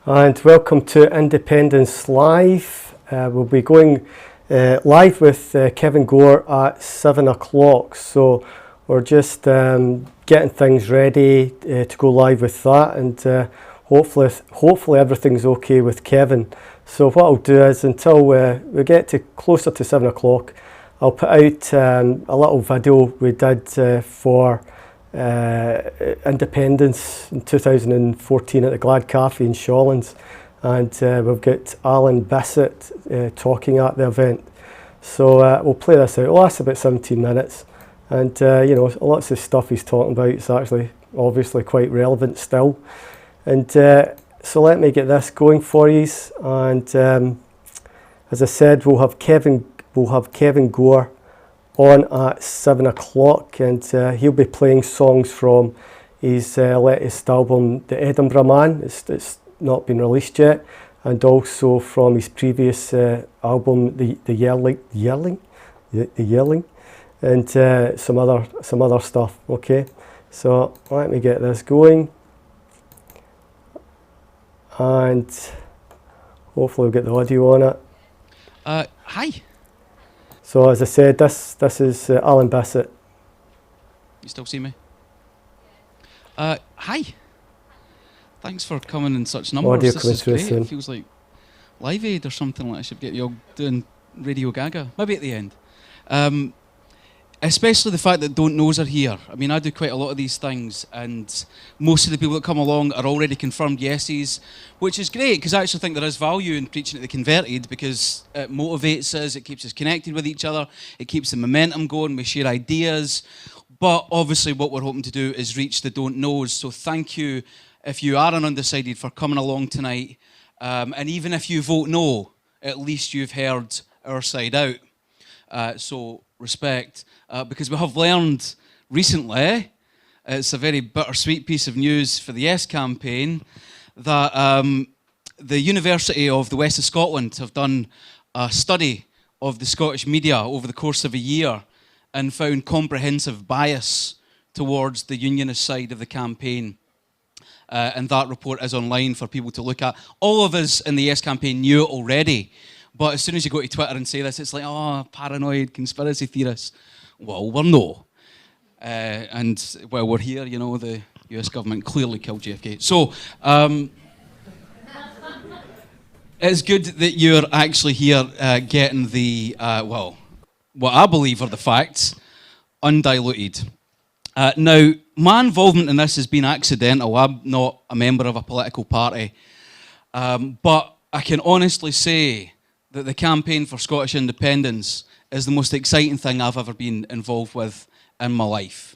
And welcome to Independence Live. We'll be going live with Kevin Gore at 7 o'clock. So we're just getting things ready to go live with that, and hopefully everything's okay with Kevin. So what I'll do is, until we get to closer to 7 o'clock, I'll put out a little video we did for Independence in 2014 at the Glad Cafe in Shawlands, and we've got Alan Bissett talking at the event. So we'll play this out. It'll last about 17 minutes, and lots of stuff he's talking about is actually obviously quite relevant still. And so let me get this going for you. And as I said, we'll have Kevin Gore on at 7 o'clock, and he'll be playing songs from his latest album, The Edinburgh Man. It's not been released yet, and also from his previous album, The Yearling, and some other stuff. Okay, so let me get this going, and hopefully we'll get the audio on it. Hi. So as I said, this is Alan Bissett. You still see me? Hi. Thanks for coming in such numbers. Audio this is through great. soon. It feels like Live Aid or something like I should get you all doing Radio Gaga. Maybe at the end. Especially the fact that Don't Knows are here. I mean, I do quite a lot of these things, and most of the people that come along are already confirmed yeses, which is great, because I actually think there is value in preaching at the converted, because it motivates us, it keeps us connected with each other, it keeps the momentum going, we share ideas. But obviously what we're hoping to do is reach the Don't Knows. So thank you, if you are an undecided, for coming along tonight. And even if you vote no, at least you've heard our side out. So respect. Because we have learned recently, it's a very bittersweet piece of news for the Yes campaign, that the University of the West of Scotland have done a study of the Scottish media over the course of a year and found comprehensive bias towards the unionist side of the campaign. And that report is online for people to look at. All of us in the Yes campaign knew it already, but as soon as you go to Twitter and say this, it's like, oh, paranoid conspiracy theorists. Well, we're no. And while we're here, the US government clearly killed JFK. So, it's good that you're actually here getting the, what I believe are the facts, undiluted. Now, my involvement in this has been accidental. I'm not a member of a political party. But I can honestly say that the campaign for Scottish independence is the most exciting thing I've ever been involved with in my life.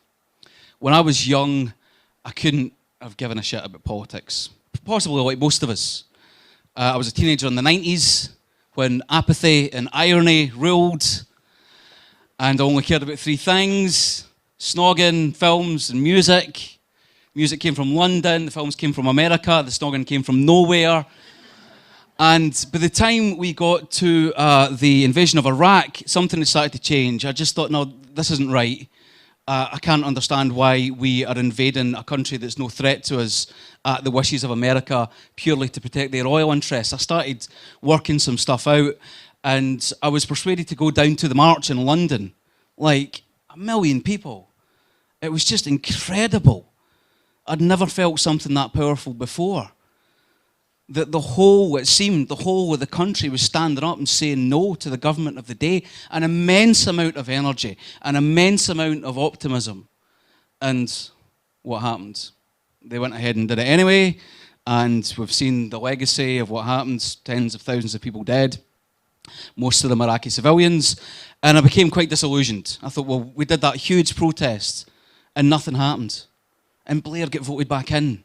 When I was young, I couldn't have given a shit about politics, possibly like most of us. I was a teenager in the 90s when apathy and irony ruled, and I only cared about three things: snogging, films, and music. Music came from London, the films came from America, the snogging came from nowhere. And by the time we got to the invasion of Iraq, something had started to change. I just thought, no, this isn't right. I can't understand why we are invading a country that's no threat to us at the wishes of America purely to protect their oil interests. I started working some stuff out, and I was persuaded to go down to the march in London. Like 1 million people. It was just incredible. I'd never felt something that powerful before. That the whole of the country was standing up and saying no to the government of the day. An immense amount of energy, an immense amount of optimism. And what happened? They went ahead and did it anyway, and we've seen the legacy of what happened, tens of thousands of people dead, most of them Iraqi civilians, and I became quite disillusioned. I thought, well, we did that huge protest, and nothing happened. And Blair got voted back in.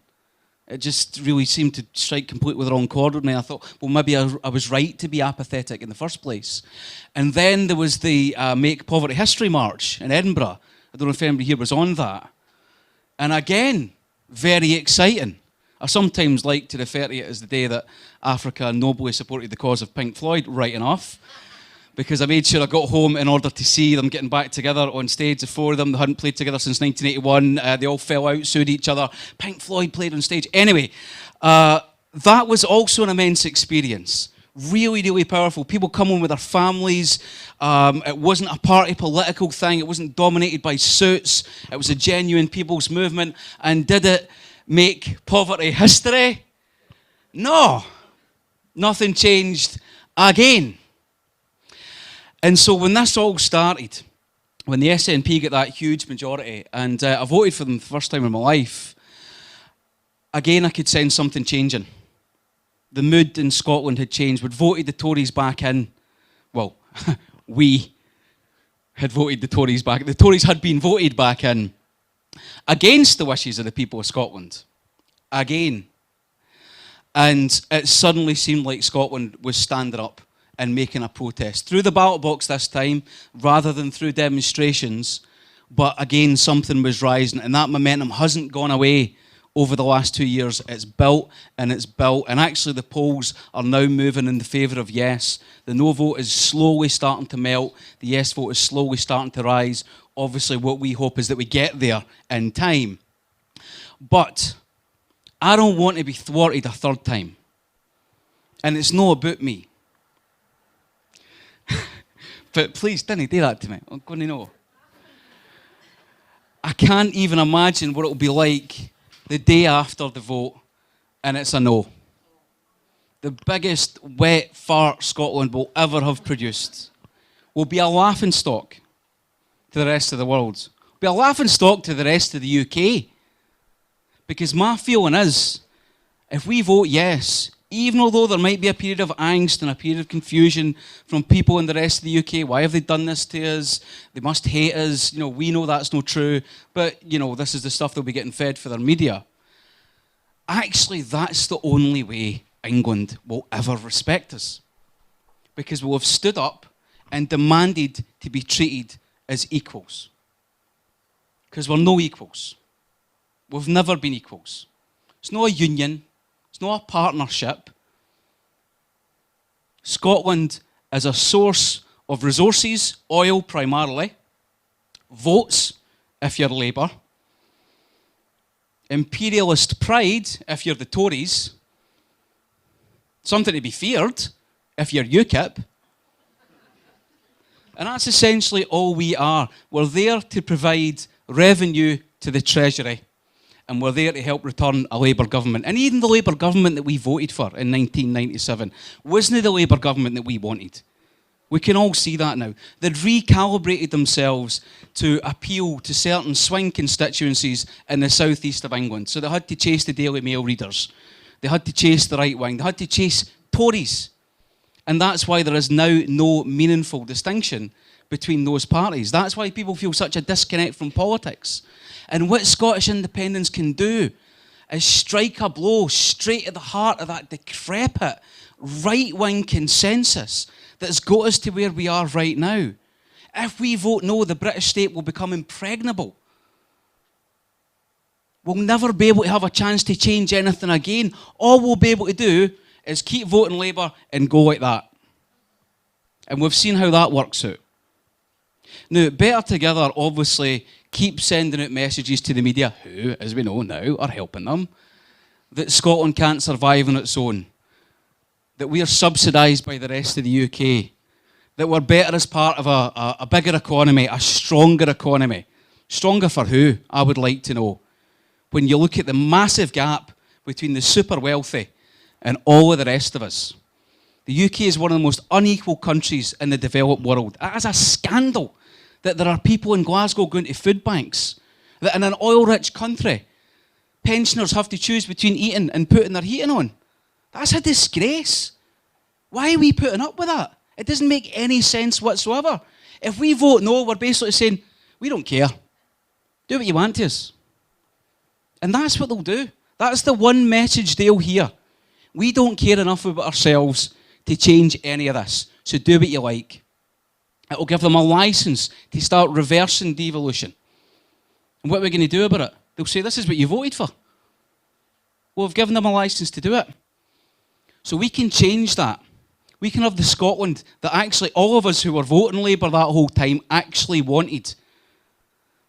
It just really seemed to strike completely with the wrong chord with me. I thought, well, maybe I was right to be apathetic in the first place. And then there was the Make Poverty History March in Edinburgh. I don't know if anybody here was on that. And again, very exciting. I sometimes like to refer to it as the day that Africa nobly supported the cause of Pink Floyd, right enough. Because I made sure I got home in order to see them getting back together on stage, the four of them. They hadn't played together since 1981. They all fell out, sued each other. Pink Floyd played on stage. Anyway, that was also an immense experience. Really, really powerful. People come on with their families. It wasn't a party political thing. It wasn't dominated by suits. It was a genuine people's movement. And did it make poverty history? No. Nothing changed again. And so when this all started, when the SNP got that huge majority, and I voted for them the first time in my life, again I could sense something changing. The mood in Scotland had changed. We'd voted the Tories back in. Well, we had voted the Tories back. The Tories had been voted back in against the wishes of the people of Scotland. Again. And it suddenly seemed like Scotland was standing up and making a protest. Through the ballot box this time, rather than through demonstrations. But again, something was rising, and that momentum hasn't gone away over the last 2 years. It's built, and it's built. And actually, the polls are now moving in the favour of yes. The no vote is slowly starting to melt. The yes vote is slowly starting to rise. Obviously, what we hope is that we get there in time. But I don't want to be thwarted a third time. And it's not about me. But please, don't do that to me. I'm going to know. I can't even imagine what it'll be like the day after the vote, and it's a no. The biggest wet fart Scotland will ever have produced will be a laughingstock to the rest of the world. Will be a laughingstock to the rest of the UK. Because my feeling is, if we vote yes, even although there might be a period of angst and a period of confusion from people in the rest of the UK, why have they done this to us? They must hate us. You know, we know that's not true, but you know, this is the stuff they'll be getting fed for their media. Actually, that's the only way England will ever respect us. Because we'll have stood up and demanded to be treated as equals. Because we're no equals. We've never been equals. It's not a union. It's not a partnership. Scotland is a source of resources, oil primarily, votes if you're Labour, imperialist pride if you're the Tories, something to be feared if you're UKIP, and that's essentially all we are. We're there to provide revenue to the Treasury. And we're there to help return a Labour government. And even the Labour government that we voted for in 1997 wasn't the Labour government that we wanted. We can all see that now. They'd recalibrated themselves to appeal to certain swing constituencies in the southeast of England. So they had to chase the Daily Mail readers. They had to chase the right wing. They had to chase Tories. And that's why there is now no meaningful distinction between those parties. That's why people feel such a disconnect from politics. And what Scottish independence can do is strike a blow straight at the heart of that decrepit right-wing consensus that's got us to where we are right now. If we vote no, the British state will become impregnable. We'll never be able to have a chance to change anything again. All we'll be able to do is keep voting Labour and go like that. And we've seen how that works out. Now, Better Together obviously keep sending out messages to the media, who, as we know now, are helping them, that Scotland can't survive on its own, that we are subsidised by the rest of the UK, that we're better as part of a bigger economy, a stronger economy. Stronger for who, I would like to know. When you look at the massive gap between the super wealthy and all of the rest of us. The UK is one of the most unequal countries in the developed world. It is a scandal that there are people in Glasgow going to food banks, that in an oil-rich country, pensioners have to choose between eating and putting their heating on. That's a disgrace. Why are we putting up with that? It doesn't make any sense whatsoever. If we vote no, we're basically saying, we don't care. Do what you want to us. And that's what they'll do. That's the one message they'll hear. We don't care enough about ourselves to change any of this. So do what you like. It'll give them a license to start reversing devolution. And what are we going to do about it? They'll say, this is what you voted for. Well, we've given them a license to do it. So we can change that. We can have the Scotland that actually all of us who were voting Labour that whole time actually wanted.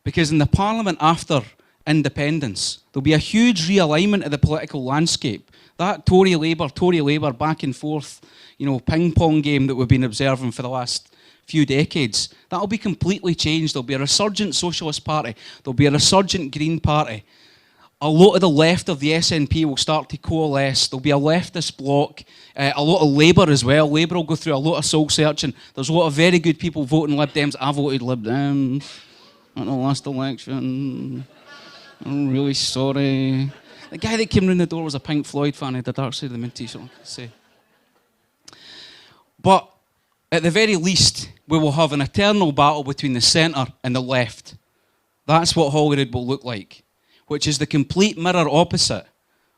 Because in the Parliament after independence, there'll be a huge realignment of the political landscape. That Tory Labour back and forth, ping pong game that we've been observing for the last few decades, that'll be completely changed. There'll be a resurgent Socialist Party. There'll be a resurgent Green Party. A lot of the left of the SNP will start to coalesce. There'll be a leftist bloc. A lot of Labour as well. Labour will go through a lot of soul searching. There's a lot of very good people voting Lib Dems. I voted Lib Dems at the last election. I'm really sorry. The guy that came round the door was a Pink Floyd fan. He had a Dark Side of the Moon t-shirt, I can say. But at the very least, we will have an eternal battle between the centre and the left. That's what Holyrood will look like, which is the complete mirror opposite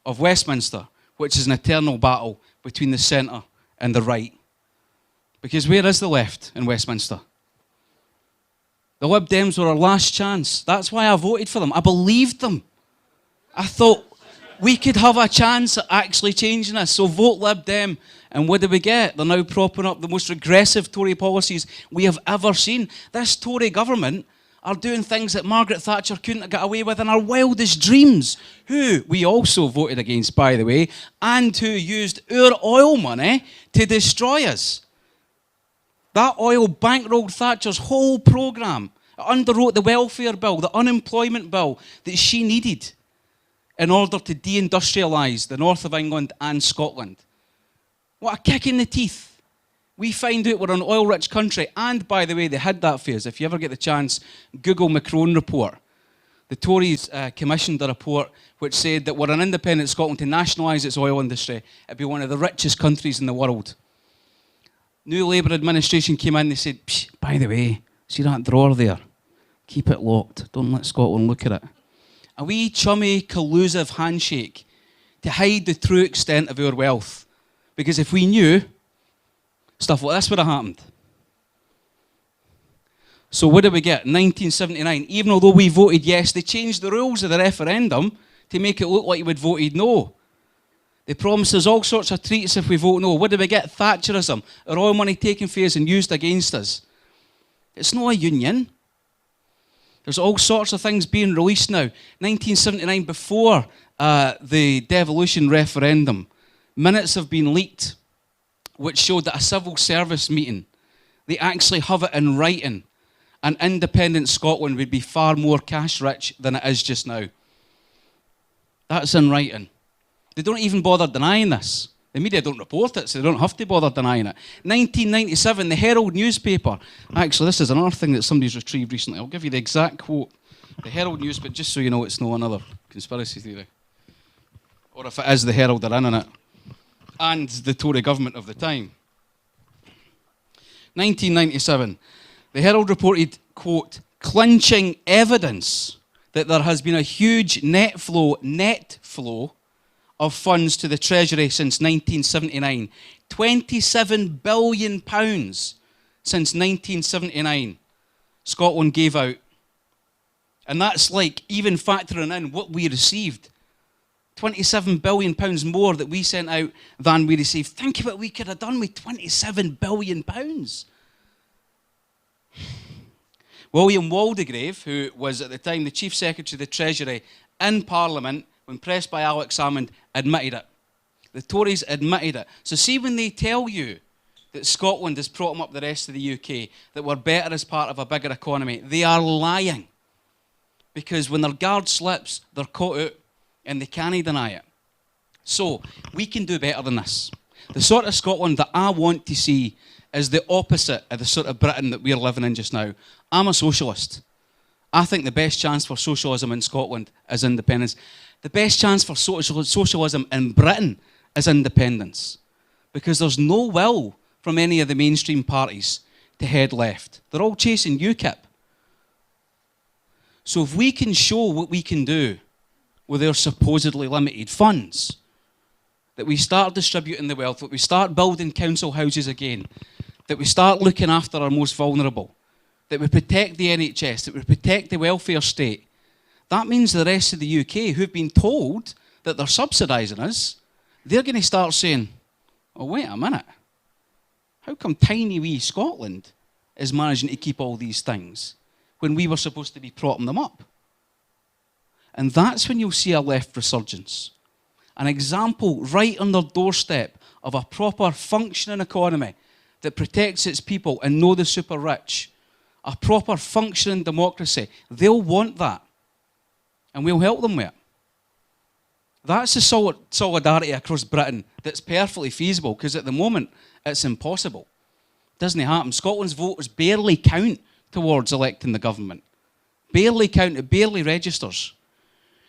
of Westminster, which is an eternal battle between the centre and the right. Because where is the left in Westminster? The Lib Dems were our last chance. That's why I voted for them. I believed them. I thought we could have a chance at actually changing this. So vote Lib Dem. And what do we get? They're now propping up the most regressive Tory policies we have ever seen. This Tory government are doing things that Margaret Thatcher couldn't have got away with in her wildest dreams, who we also voted against, by the way, and who used our oil money to destroy us. That oil bankrolled Thatcher's whole programme. It underwrote the welfare bill, the unemployment bill that she needed in order to deindustrialise the north of England and Scotland. What a kick in the teeth. We find out we're an oil-rich country, and by the way, they hid that for us. If you ever get the chance, Google Macron report. The Tories commissioned a report which said that were an independent Scotland to nationalise its oil industry, it'd be one of the richest countries in the world. New Labour administration came in, they said, by the way, see that drawer there? Keep it locked. Don't let Scotland look at it. A wee chummy, collusive handshake to hide the true extent of our wealth. Because if we knew, stuff like this would have happened. So what did we get? 1979, even although we voted yes, they changed the rules of the referendum to make it look like we'd voted no. They promised us all sorts of treats if we vote no. What did we get? Thatcherism. Our oil money taken from us and used against us. It's not a union. There's all sorts of things being released now. 1979, before the devolution referendum, minutes have been leaked which showed that a civil service meeting, they actually have it in writing, and independent Scotland would be far more cash rich than it is just now. That's in writing. They don't even bother denying this. The media don't report it, so they don't have to bother denying it. 1997, the Herald newspaper. Actually, this is another thing that somebody's retrieved recently. I'll give you the exact quote. The Herald newspaper, just so you know it's not another conspiracy theory. Or if it is, the Herald are in it. And the Tory government of the time. 1997, the Herald reported, quote, clinching evidence that there has been a huge net flow of funds to the Treasury since 1979. £27 billion since 1979 Scotland gave out. And that's like even factoring in what we received. £27 billion more that we sent out than we received. Think of what we could have done with £27 billion. William Waldegrave, who was at the time the Chief Secretary of the Treasury in Parliament, when pressed by Alex Salmond, admitted it. The Tories admitted it. So see, when they tell you that Scotland is propping up the rest of the UK, that we're better as part of a bigger economy, they are lying. Because when their guard slips, they're caught out and they can't deny it. So we can do better than this. The sort of Scotland that I want to see is the opposite of the sort of Britain that we're living in just now. I'm a socialist. I think the best chance for socialism in Scotland is independence. The best chance for socialism in Britain is independence. Because there's no will from any of the mainstream parties to head left. They're all chasing UKIP. So if we can show what we can do with our supposedly limited funds, that we start distributing the wealth, that we start building council houses again, that we start looking after our most vulnerable, that we protect the NHS, that we protect the welfare state, that means the rest of the UK, who've been told that they're subsidising us, they're going to start saying, oh, wait a minute, how come tiny wee Scotland is managing to keep all these things when we were supposed to be propping them up? And that's when you'll see a left resurgence. an example right on their doorstep of a proper functioning economy that protects its people and know the super rich, a proper functioning democracy, they'll want that. And we'll help them with it. That's the solidarity across Britain that's perfectly feasible, because at the moment, it's impossible. It doesn't happen. Scotland's voters barely count towards electing the government. Barely count, it barely registers.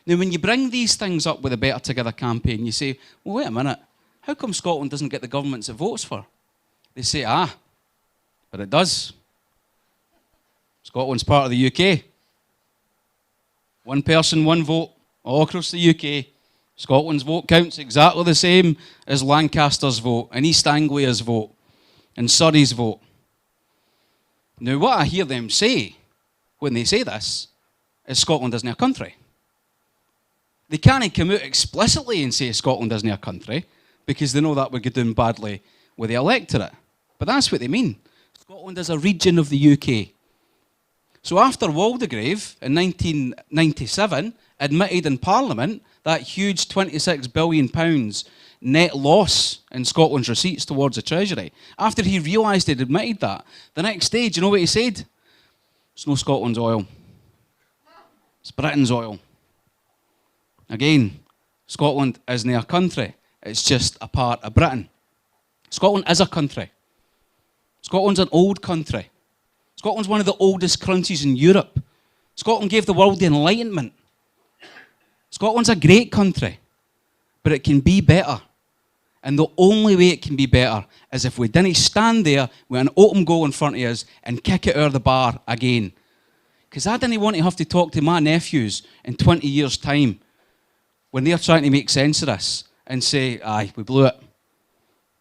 Now, when you bring these things up with a Better Together campaign, you say, well, wait a minute, how come Scotland doesn't get the governments it votes for? They say, but it does. Scotland's part of the UK. One person, one vote, all across the UK. Scotland's vote counts exactly the same as Lancaster's vote, and East Anglia's vote, and Surrey's vote. Now, what I hear them say when they say this is Scotland isn't a country. They can't come out explicitly and say Scotland isn't a country, because they know that would go down badly with the electorate. But that's what they mean. Scotland is a region of the UK. So after Waldegrave in 1997 admitted in Parliament that huge £26 billion net loss in Scotland's receipts towards the Treasury, after he realised he'd admitted that, the next day, do you know what he said? It's no Scotland's oil. It's Britain's oil. Again, Scotland isn't a country. It's just a part of Britain. Scotland is a country. Scotland's an old country. Scotland's one of the oldest countries in Europe. Scotland gave the world the Enlightenment. Scotland's a great country, but it can be better. And the only way it can be better is if we didn't stand there with an open goal in front of us and kick it out of the bar again. Because I didn't want to have to talk to my nephews in 20 years' time when they're trying to make sense of this and say, aye, we blew it.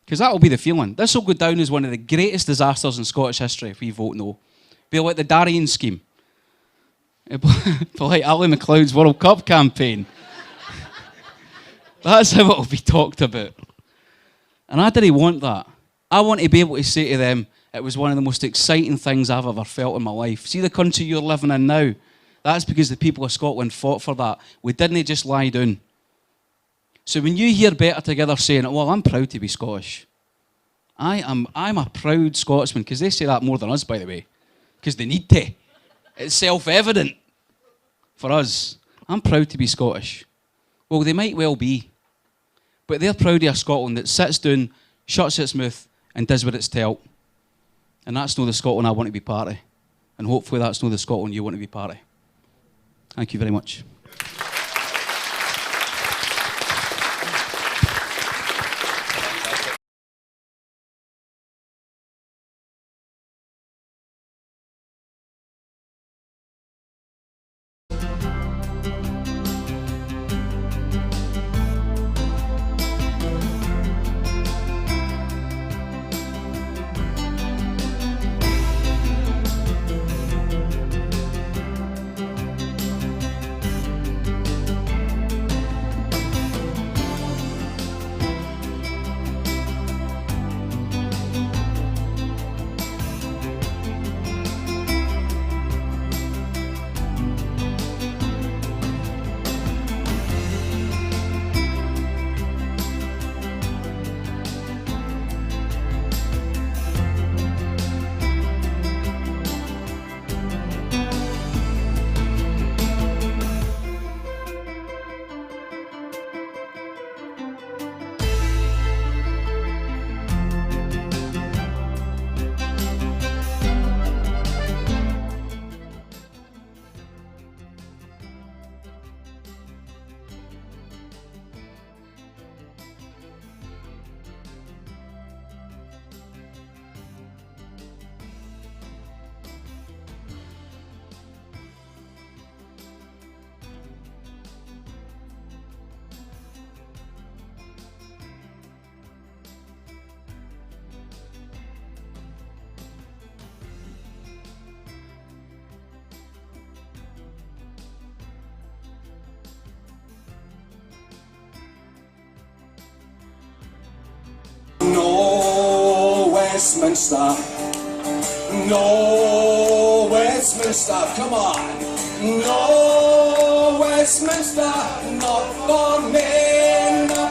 Because that will be the feeling. This will go down as one of the greatest disasters in Scottish history if we vote no. Be like the Darien scheme. Be like Ali MacLeod's World Cup campaign. That's how it will be talked about. And I didn't want that. I want to be able to say to them, it was one of the most exciting things I've ever felt in my life. See the country you're living in now? That's because the people of Scotland fought for that. We didn't just lie down. So when you hear Better Together saying, well, I'm proud to be Scottish. I'm a proud Scotsman, because they say that more than us, by the way, because they need to. It's self-evident for us. I'm proud to be Scottish. Well, they might well be. But they're proud of a Scotland that sits down, shuts its mouth, and does what it's told. And that's not the Scotland I want to be part of. And hopefully that's not the Scotland you want to be part of. Thank you very much. No Westminster, no Westminster, come on. No Westminster, not for me, no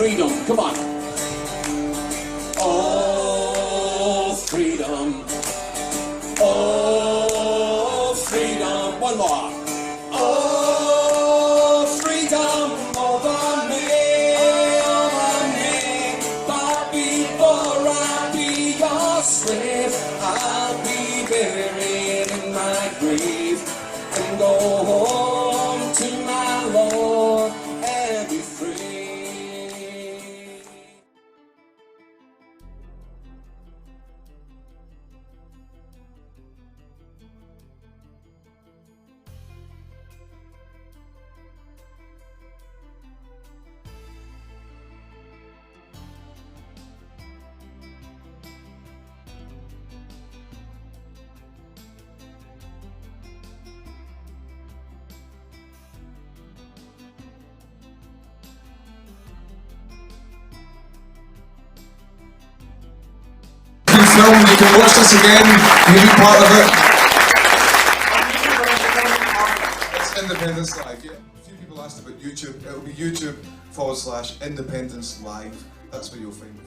freedom. Come on. Oh, freedom. Oh, freedom. One more. Oh, freedom over me. But before I be your slave, I'll be buried in my grave and go home to my Lord and be free. Film, you can watch this again, you can be part of it. It's Independence Live, yeah. A few people asked about YouTube. It'll be YouTube/Independence Live. That's where you'll find it.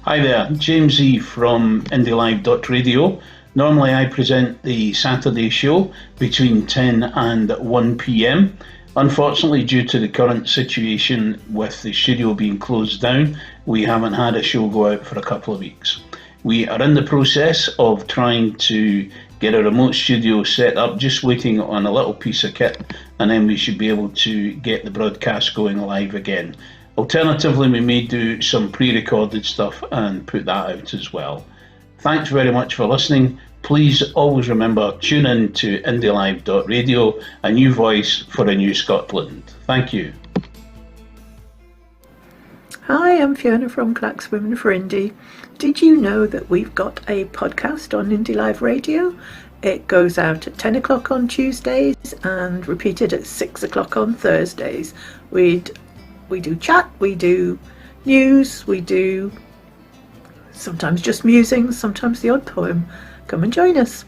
Hi there, James E from IndyLive.Radio. Normally I present the Saturday show between 10 and 1 p.m. Unfortunately, due to the current situation with the studio being closed down, we haven't had a show go out for a couple of weeks. We are in the process of trying to get a remote studio set up, just waiting on a little piece of kit, and then we should be able to get the broadcast going live again. Alternatively, we may do some pre-recorded stuff and put that out as well. Thanks very much for listening. Please always remember, tune in to IndyLive.Radio, a new voice for a new Scotland. Thank you. Hi, I'm Fiona from Clacks Women for Indie. Did you know that we've got a podcast on IndyLive.Radio? It goes out at 10 o'clock on Tuesdays and repeated at 6 o'clock on Thursdays. We do chat, we do news, we do sometimes just musings, sometimes the odd poem. Come and join us.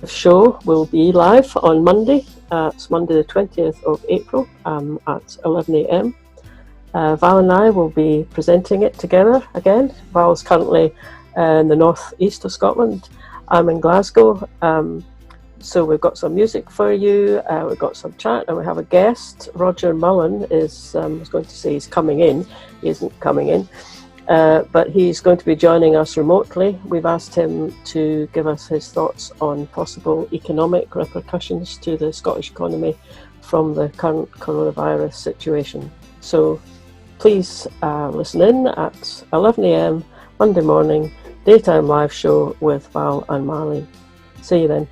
The show will be live on Monday. It's Monday the 20th of April at 11 a.m. Val and I will be presenting it together again. Val's currently in the northeast of Scotland. I'm in Glasgow, so we've got some music for you, we've got some chat, and we have a guest. Roger Mullen is, I was going to say he's coming in, he isn't coming in, but he's going to be joining us remotely. We've asked him to give us his thoughts on possible economic repercussions to the Scottish economy from the current coronavirus situation. So please listen in at 11 a.m. Monday morning, daytime live show with Val and Marlene. See you then.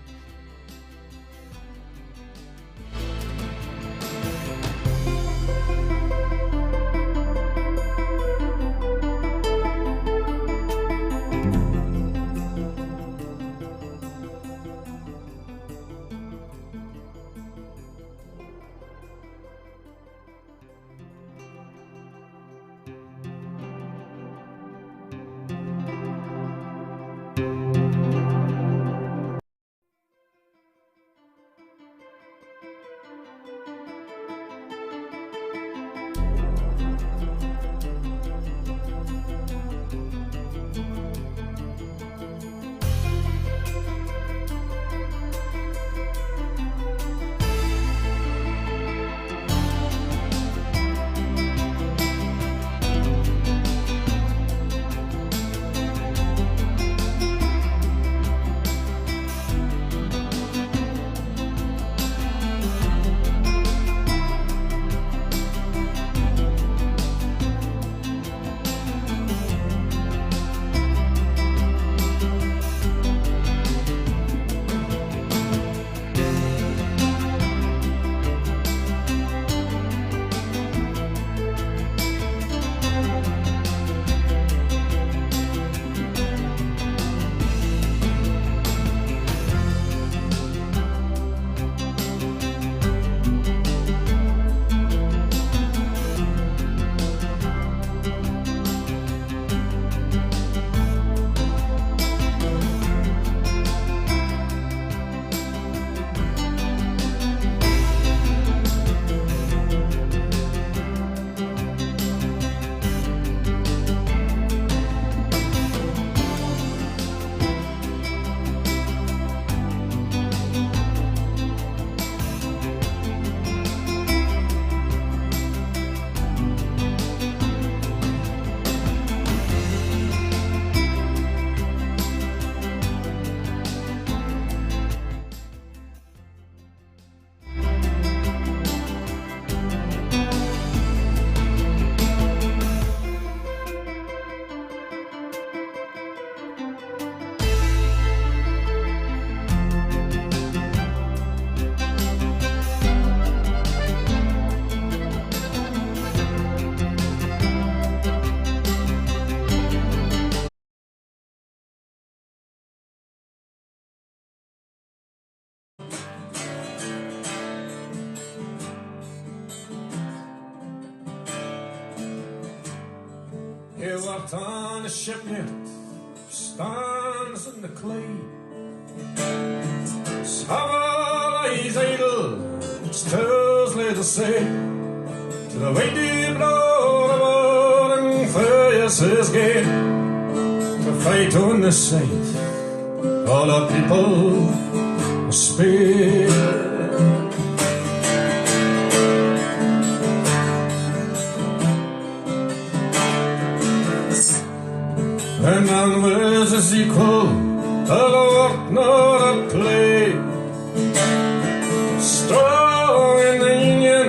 He worked on a shipyard, stands in the clay. He's idle, stirs later say, to the windy blow the morning fires his gate, to fight on the side, all the people spare. And none was his equal, a work nor a play. Strong in the union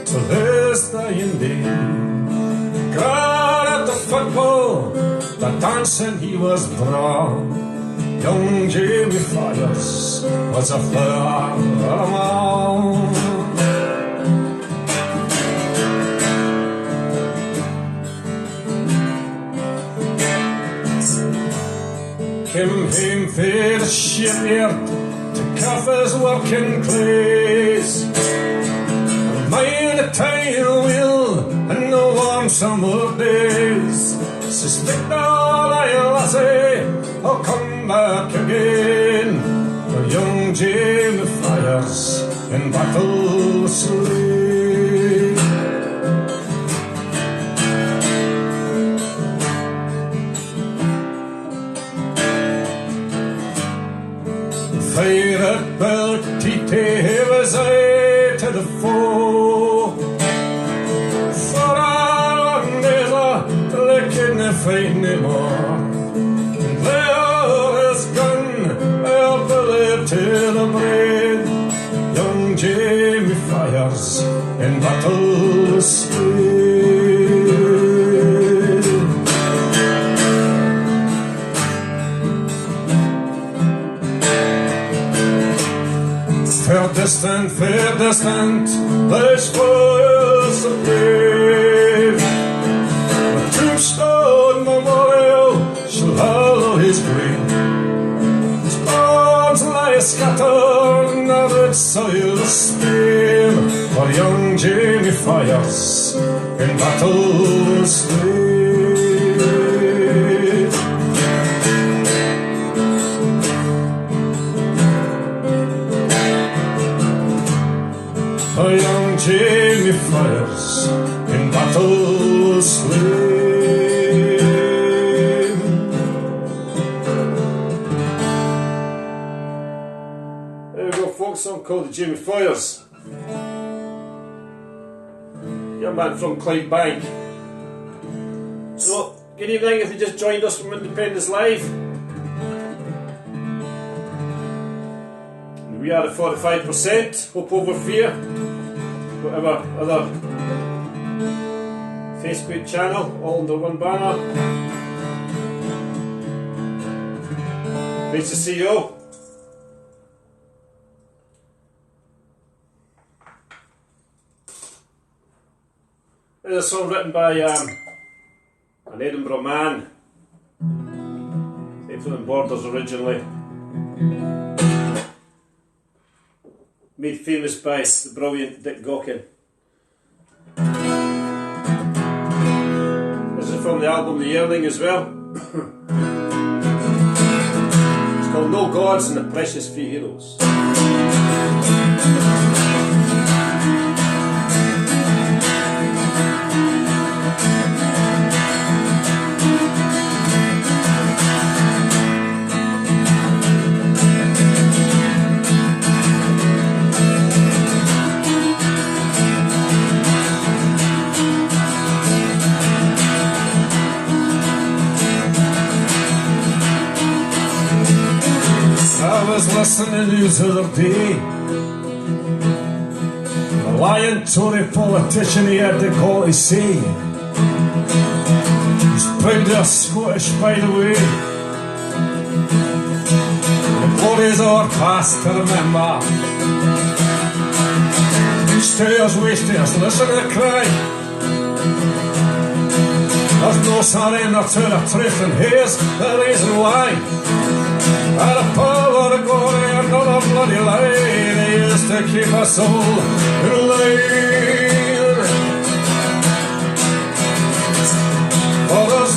to his dying day. God at the football, the dancing he was braw. Young Jamie Fires was a flower of them all. Came home for the shipyard to cuff his working place. Mind a tail wheel in the warm summer days. Suspect all I lassie, I'll come back again. For young Jamie Fires in battle slain. Fire at Beltite was I to the foe. For our never licking the fight no more. And there his gun, I'll believe till the brain. Young Jamie Fires in battle slain. Fair distant, they spoils the brave. The tombstone memorial shall hallow his grave. His bones lie scattered in the red soil of Spain. For young Jamie Fires in battle slain. For young Jamie Fires in battle slain. There we go, folk song called the Jamie Fires. Young man from Clydebank. So, good evening if you just joined us from Independence Live. We are at 45%, hope over fear. Whatever other Facebook channel, all under one banner. Great to see you all. There's a song written by an Edinburgh man, from Borders originally. Made famous by the brilliant Dick Gaughan. This is from the album The Yearling as well. It's called No Gods and the Precious Few Heroes. I was listening news the other day. A lying Tory politician, he had the call to say. He's proud of Scottish, by the way. The glories of our past to remember. Stayers, wasters, listen to the cry. There's no surrender to the truth, and here's the reason why. By the power of glory and another bloody lie, they used to keep us all in line. For there's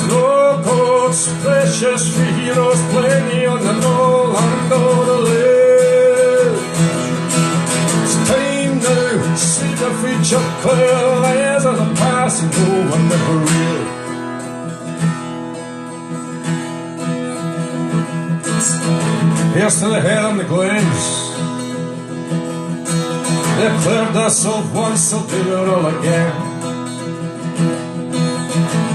precious free heroes, plenty on the knoll and all the live. It's time now, see the future clear, the years of the past and no one never real. Here's to the head on the glens. They've cleared us off once, they'll do it all again.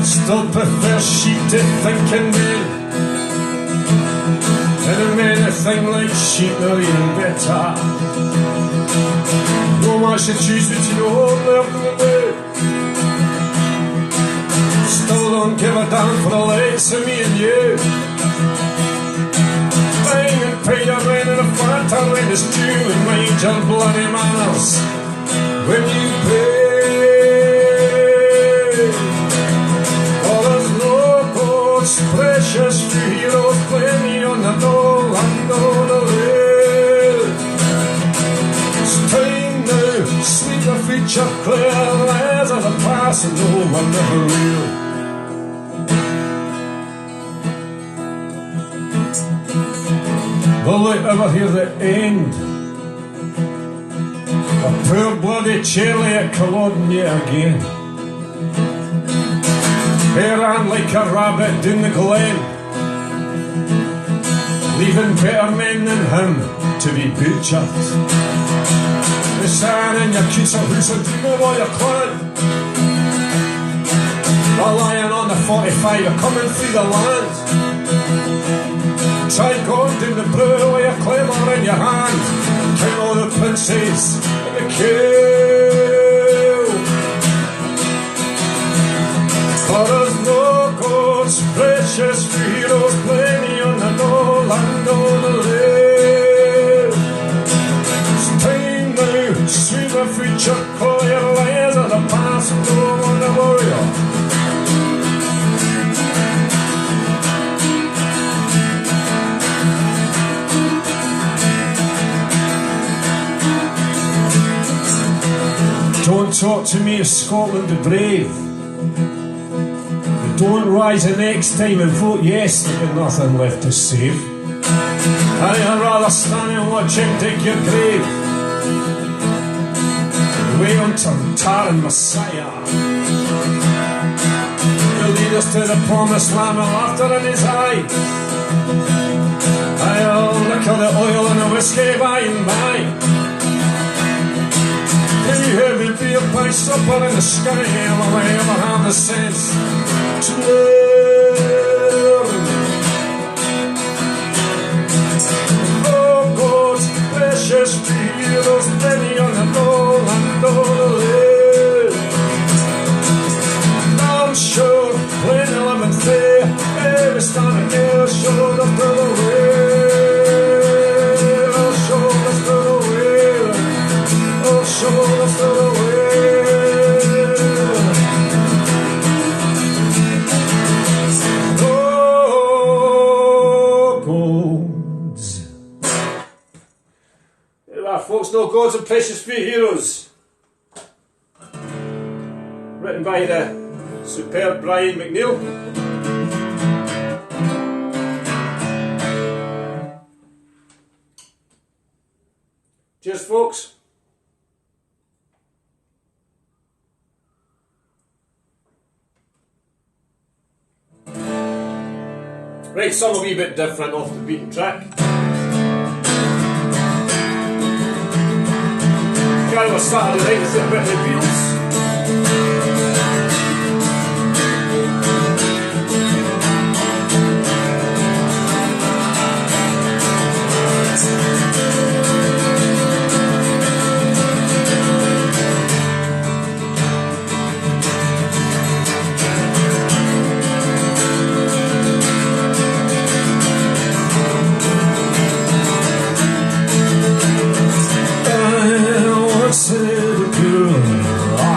Still prefer sheep to thinking men. And the men that think like sheep, they're even better. No much to choose between old left and the new. Still don't give a damn for the likes of me and you. Bang and pay your rent in a flat town rent is due, and mind your bloody manners when you pay. Oh, there's no gods, precious free heroes, plenty on the knoll and on the live. It's time now, sweep the future clear, the heirs of the past and no one never real. Will they ever hear the end? A poor bloody Charlie at Culloden yet again. He ran like a rabbit down the glen, leaving better men than him to be butchered. The sign in your kids are who's a dream of all your clan. They're lying on the 45, you're coming through the land. Try going down the brew with a claymore in your hand. Count all the princes in the queue. For there's no gods, precious free heroes, plenty on the knoll and on the live. It's time now, sweep the future, call your layers of the past and go on the warrior. Don't talk to me of Scotland the brave. Don't rise the next time and vote yes, there's got nothing left to save. I'd rather stand and watch him dig your grave. Wait until Taran Messiah. He'll lead us to the promised land with laughter in his eye. I'll liquor the oil and the whiskey by and by. You hear me be a place up in the sky, and I ever have the sense to learn. Oh God, precious heroes, many on the knoll and on the live. I'm sure when I live in fear, every standing there, shoulder to the wheel, shoulders to the wheel, oh shoulders to the wheel. Folks, no gods and precious few heroes. Written by the superb Brian McNeil. Cheers, folks. Right, some a wee bit different off the beaten track. Kind of a Saturday night, it's a bit of the Beatles.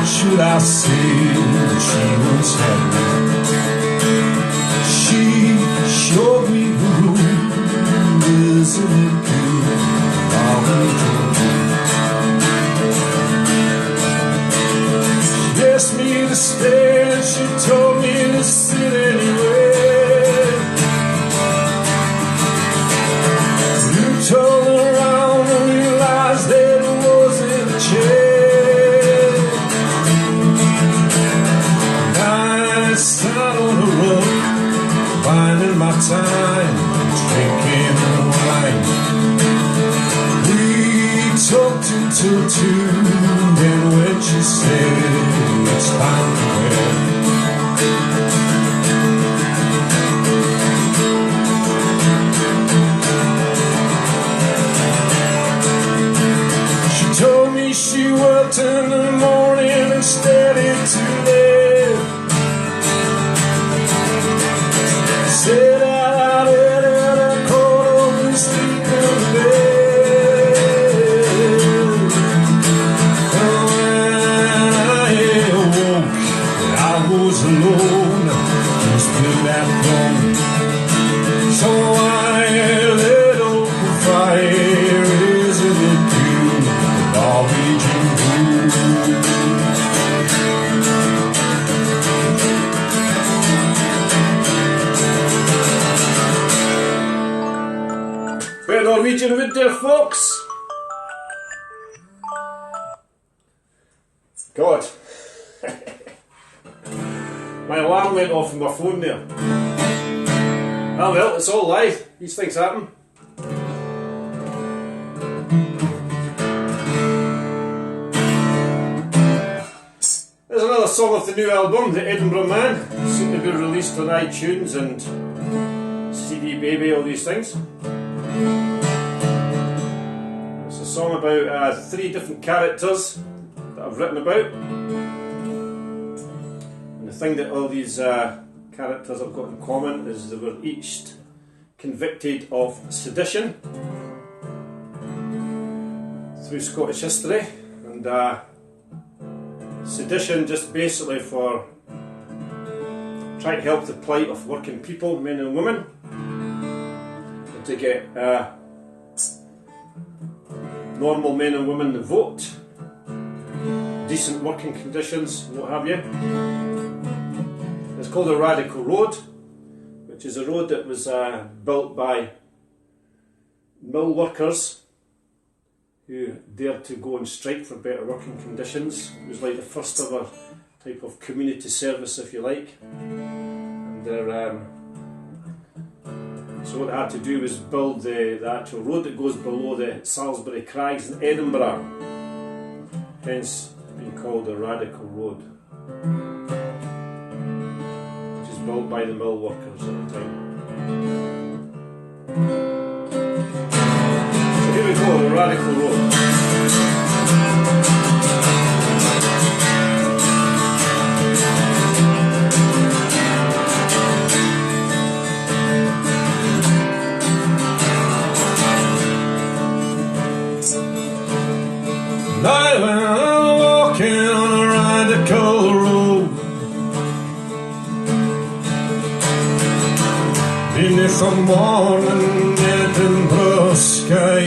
Should I say that she once had me? She showed me the room, isn't it good? She asked me to stay and she told me to sit anyway. our time drinking wine. We talked until 2, then when she said it's time to bed, she told me she worked in the morning and studied to live. Said I did it, I caught up and sleep in bed. And when I awoke, I was alone, just blew that phone. So I lit up a fire, isn't it good, Norwegian blue. Bit of Norwegian wood there, folks. God. My alarm went off on my phone there. Oh well, it's all live. These things happen. There's another song of the new album, The Edinburgh Man. Soon to be released on iTunes and CD Baby, all these things. It's a song about 3 different characters that I've written about. And the thing that all these characters have got in common is they were each convicted of sedition through Scottish history. And sedition just basically for trying to help the plight of working people, men and women, and to get normal men and women to vote, decent working conditions, what have you. It's called a Radical Road, which is a road that was built by mill workers who dared to go and strike for better working conditions. It was like the first ever type of community service, if you like. And so what they had to do was build the actual road that goes below the Salisbury Crags in Edinburgh, hence being called the Radical Road, which is built by the mill workers at the time. So here we go, the Radical Road. Now when I'm walking on a radical road, beneath the morning Edinburgh sky,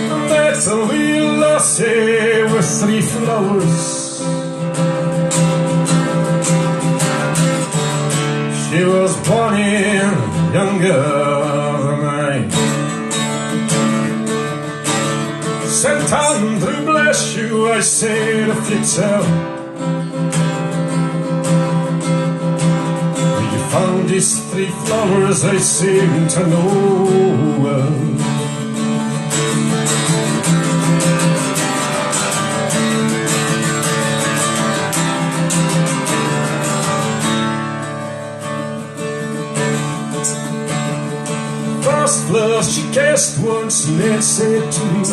I met a wee lassie with 3 flowers. She was bonny and younger than I. St. Andrew bless you, I said, if you tell where you found these 3 flowers I seem to know well. First blush she kissed once and it said to me,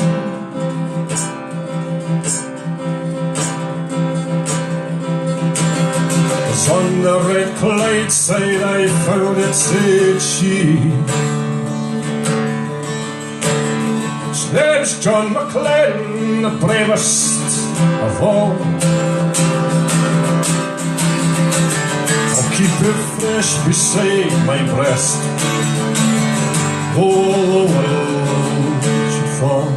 on the red Clyde side I found it, said she. There's John McLean, the bravest of all. I'll keep it fresh beside my breast, all the world should fall.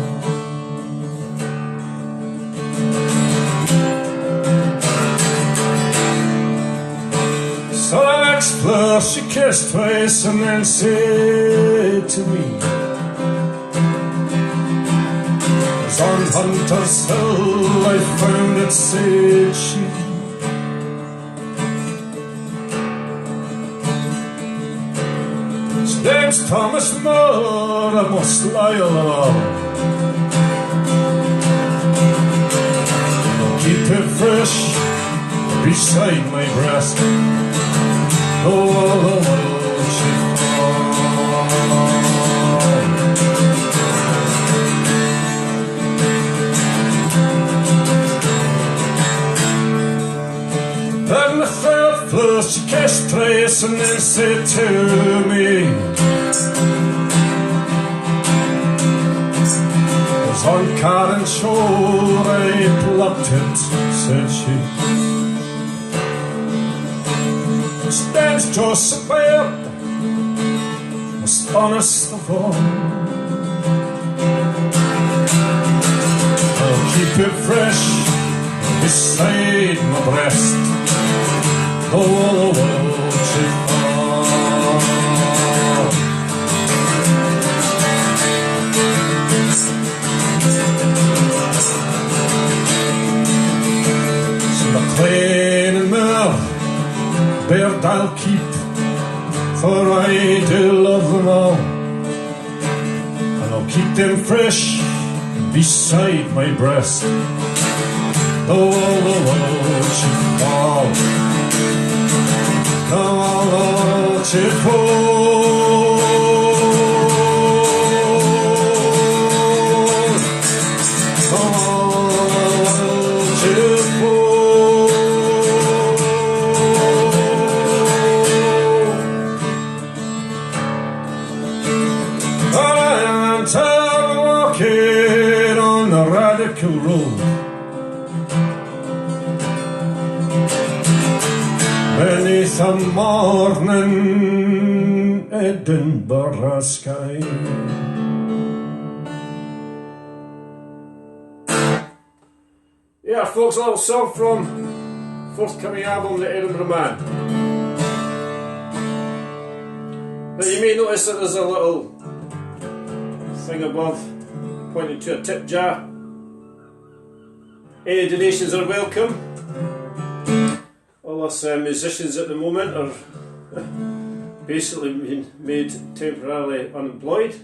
So the next floor she kissed twice and then said to me, "It's on Hunter's Hill I found it," said she. James Thomas Moore, I must lie alone. I'll keep it fresh beside my breast. Oh, and the third floor she kissed twice and then said to me, "As on Karen shore I plucked it," said she. Stands Joseph Baird, most honest of all. I'll keep it fresh beside my breast. Oh, she fall. So the clean and mill Baird I'll keep, for I do love them all. And I'll keep them fresh beside my breast. Oh, she fall. Oh, she fall. Oh, she fall. I am tired of walking on the radical road. Beneath a morning Edinburgh sky. Yeah, folks, a little song from forthcoming album, The Edinburgh Man. Now you may notice that there's a little thing above pointing to a tip jar. Any donations are welcome. All us musicians at the moment are basically being made temporarily unemployed.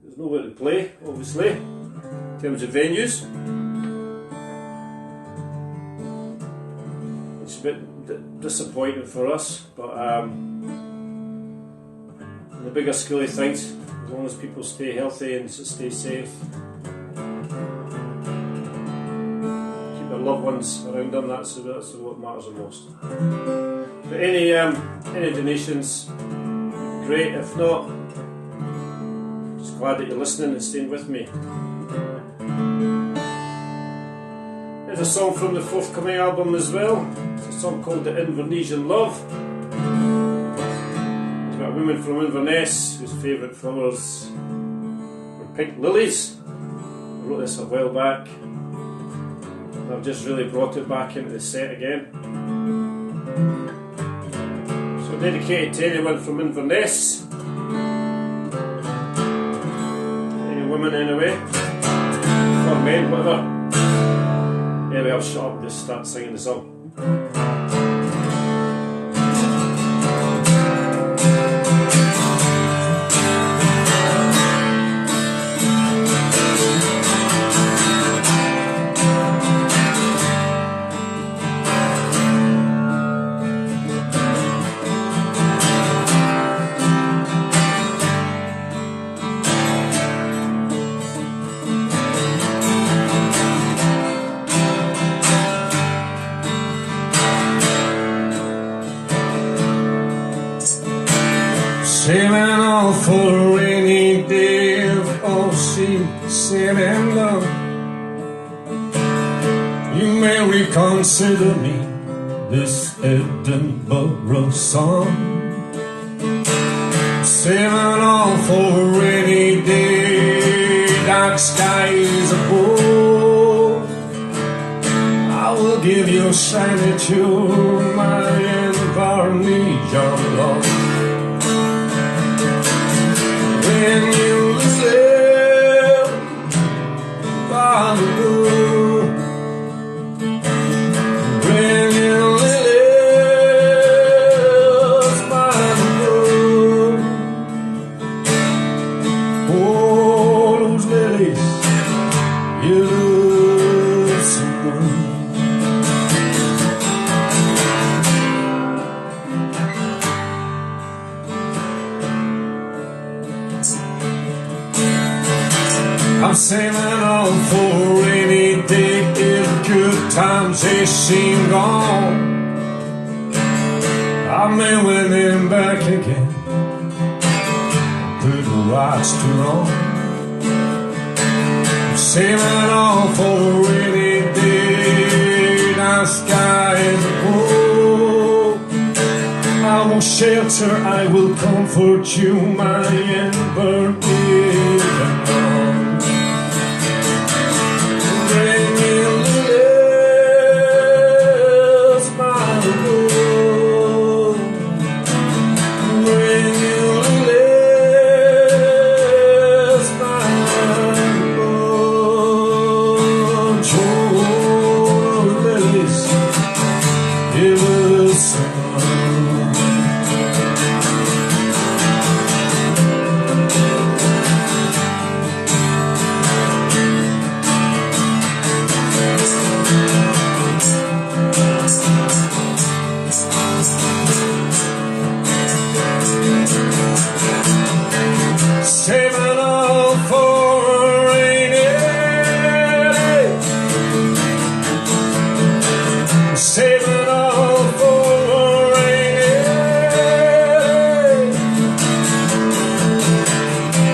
There's nowhere to play, obviously, in terms of venues. It's a bit disappointing for us, but the bigger scale of things, as long as people stay healthy and stay safe, loved ones around them, that's what matters the most. But any donations, great. If not, just glad that you're listening and staying with me. There's a song from the forthcoming album as well. It's a song called The Invernessian Love. It's about a woman from Inverness whose favourite flowers were pink lilies. I wrote this a while back. I've just really brought it back into the set again. So dedicated to anyone from Inverness. Any women anyway. Or men, whatever. Anyway, I'll shut up and just start singing the song. Saving all for a rainy day of all sea, saving love. You may reconsider me, this Edinburgh song. Saving all for a rainy day, dark skies above. I will give you shiny tune, my Invernessian love. When you listen by the blue, when you listen by the blue, I'm saving on for a rainy day if good times they seem gone. I may win them back again, put rights to wrong. I'm saving on for a rainy day, now sky is blue. I will shelter, I will comfort you, my ember is gone. Bring me lilies, my love. Bring me lilies, my love. Oh, lilies, in the sun. Saving all for a rainy day. Saving all for a rainy day.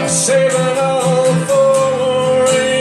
Saving all for a rainy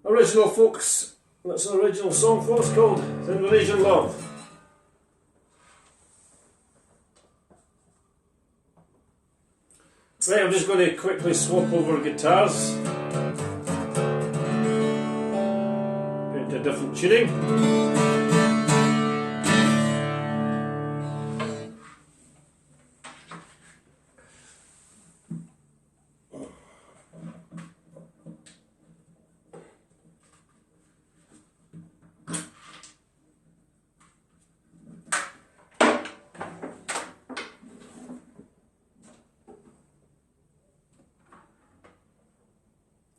Original, folks. That's an original song, folks, called Indonesian Love. Right, I'm just going to quickly swap over guitars into different tuning.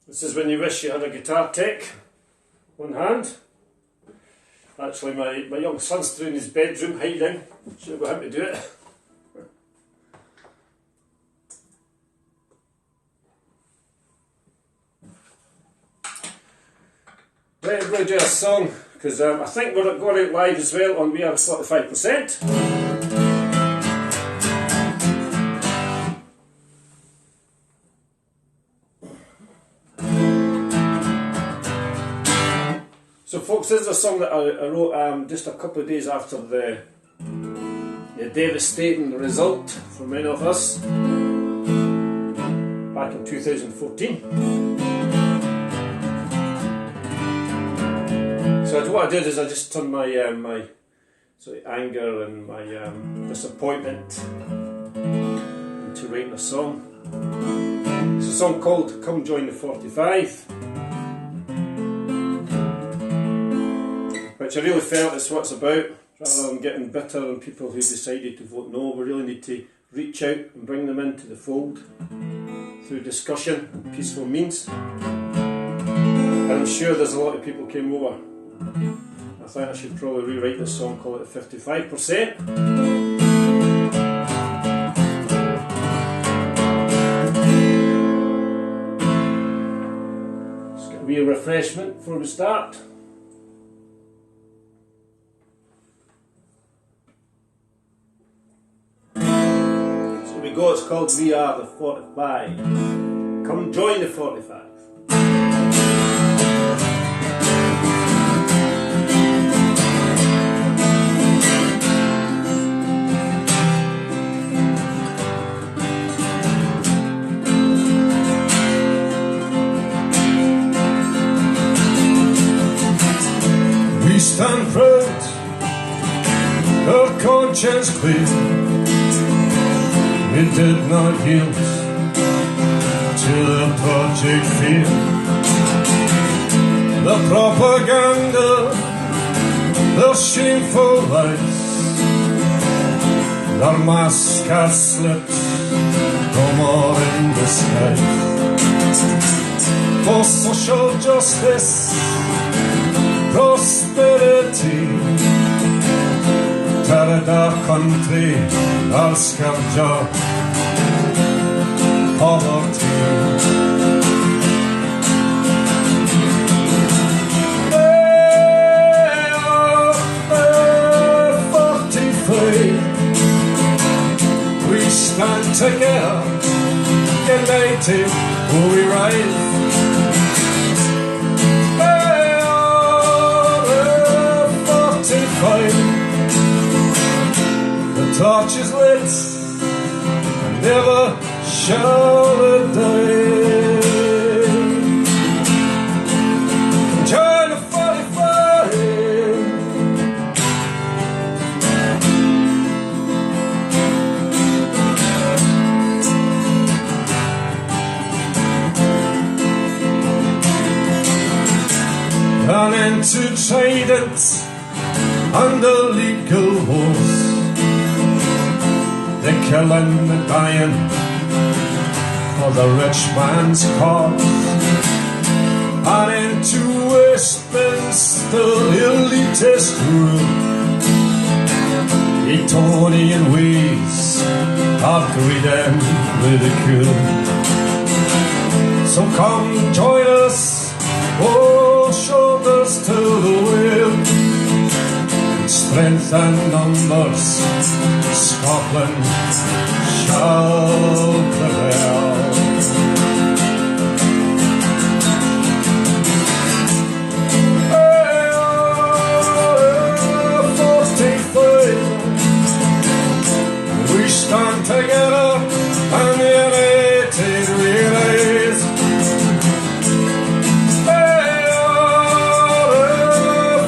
This is when you wish you had a guitar tech on hand. Actually, my young son's through in his bedroom hiding. Should have got him to do it. Right, I'm going to do a song because I think we're going out live as well on We Are 45%. So folks, this is a song that I wrote just a couple of days after the devastating result for many of us back in 2014. So what I did is I just turned my sort of anger and my disappointment into writing a song. It's a song called Come Join the 45. Which I really felt is what it's about, rather than getting bitter on people who decided to vote no. We really need to reach out and bring them into the fold through discussion and peaceful means. And I'm sure there's a lot of people came over. I think I should probably rewrite this song, call it 55%. It's going to be a refreshment before we start. Go, it's called We Are the 45. Come join the 45. and proud, her conscience clear. We did not yield to the project fear. The propaganda, the shameful lies, their mask are slipped, no more in disguise. For social justice, prosperity, tearing our country, our scourge, poverty. We stand together, united, we rise. The torch is lit, never shall it die. Join the 45. Run into tridents under legal wars. They're killing the dying for the rich man's cause. And into Westminster elitist rule, Etonian ways of greed and ridicule. So come join us, all shoulders to the wheel. Strength and numbers, Scotland shall prevail. Hey, 45, we stand together and united we rise. Hey,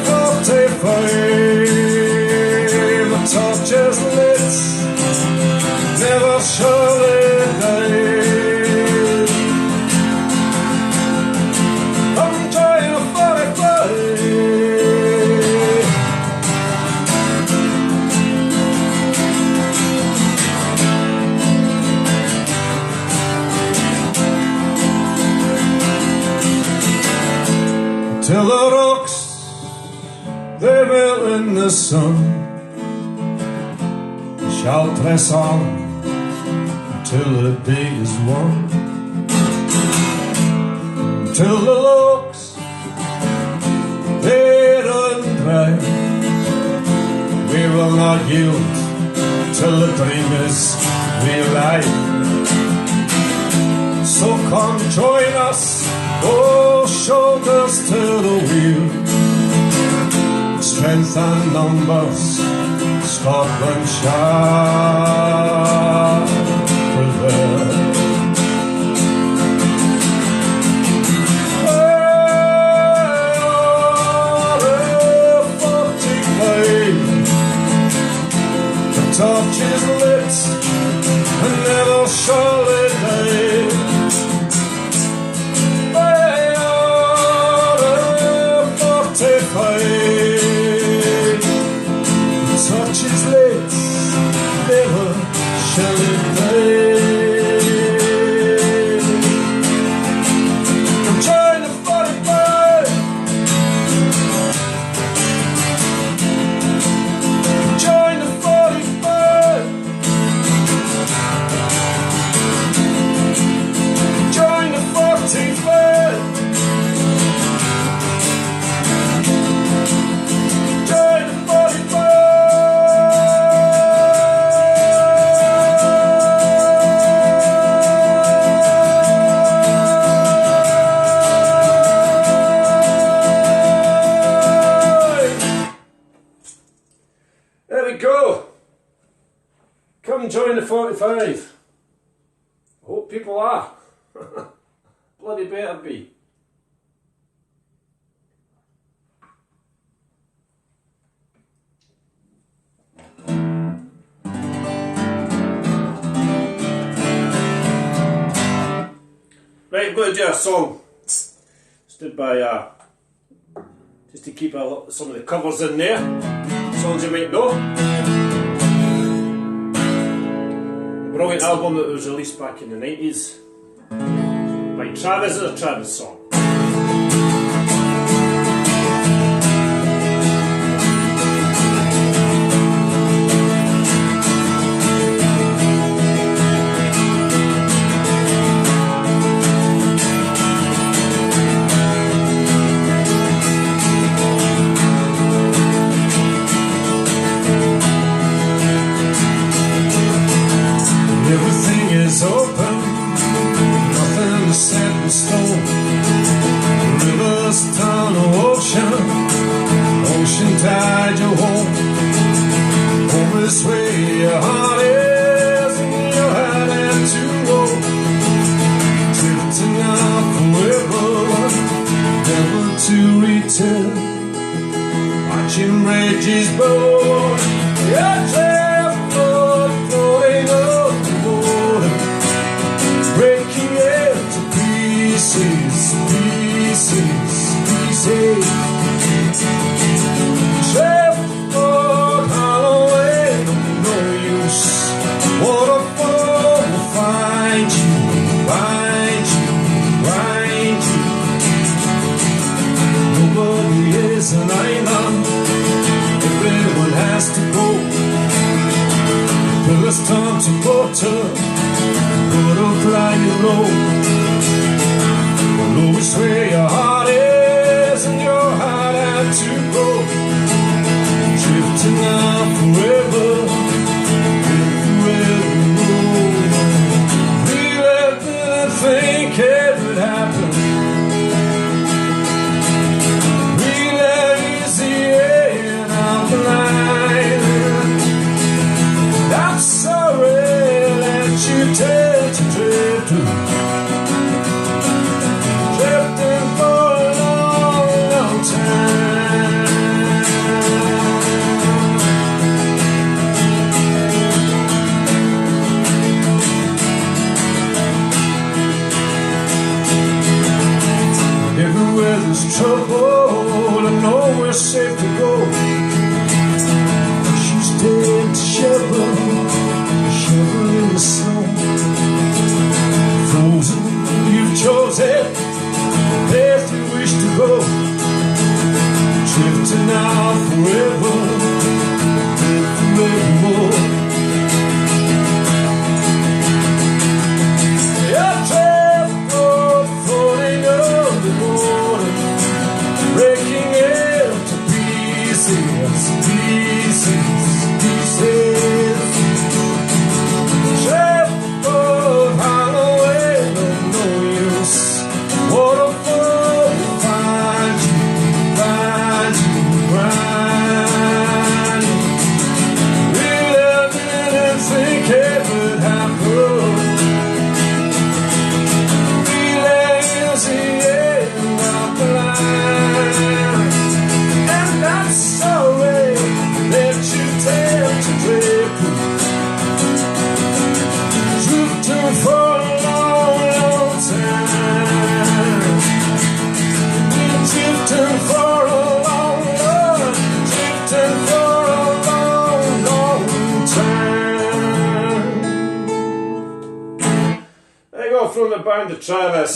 45, the torch is lit, never shall it die. I'm trying to 45. Till the rocks they melt in the sun, shall press on till the day is won. Till the logs they run dry, we will not yield till the dream is realized. So come join us, all shoulders to the wheel. Strength and numbers, Scotland shall prevail. The torch is lit and never shall it die. Hey, 45. The torch is lit, never shall it die. Join the 45. Join the 45. Join the 45. Join the 45. There we go. Come join the 45. Hope people are. Bloody better be. Right, I'm going to do a song. It's did by, just to keep some of the covers in there. Songs you might know. A brilliant album that was released back in the 90s by Travis. It's a Travis song. Everything is open, nothing is set in stone. Rivers turn to ocean, ocean tide you home. Home is where your heart is, and your heart had to go. Drifting out forever, never to return. Watching bridges burn, your driftwood floating up the water, breaking into pieces, pieces, pieces. Driftwood hollow ain't no use. Waterfall will find you, find you, find you. Nobody is an island. Everyone has to go. Pillars turn to water, good or flying low. You'll always where your heart is, and your heart had to go. Drifting out forever, forever. We didn't think it would happen. We let easy in our blind. I'm sorry that you tend to drift, drifting for a long, long time. Everywhere there's trouble and nowhere safe to go. She's dead to shiver in the snow. Frozen, you've chosen the path you wish to go. Drifting out forever, forevermore. Your driftwood floating on the water, breaking into pieces, pieces, pieces. Driftwood hollow ain't no use. Waterfall will find you, find you, find you. Really didn't think it would happen. Really is the end of the line. And that's sorry that you tend to drift, drifting for a long, long time. Drifting for a long, long, drifting for a long, long time. There you go, from the band of Travis.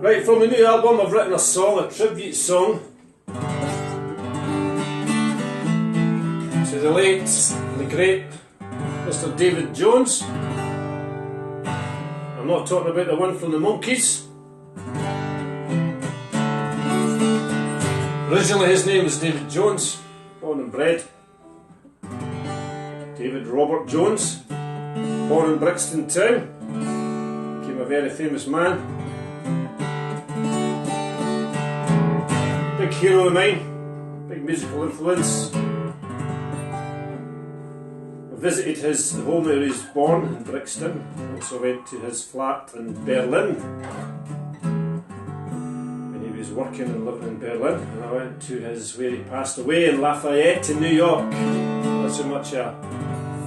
Right, from the new album I've written a song, a tribute song to the late and the great Mr. David Jones. I'm not talking about the one from the Monkees. Originally his name was David Jones, born and bred. David Robert Jones, born in Brixton Town, became a very famous man. Big hero of mine, big musical influence. I visited his home where he was born in Brixton, also went to his flat in Berlin when he was was working and living in Berlin, and I went to his, where he passed away, in Lafayette in New York. That's how much a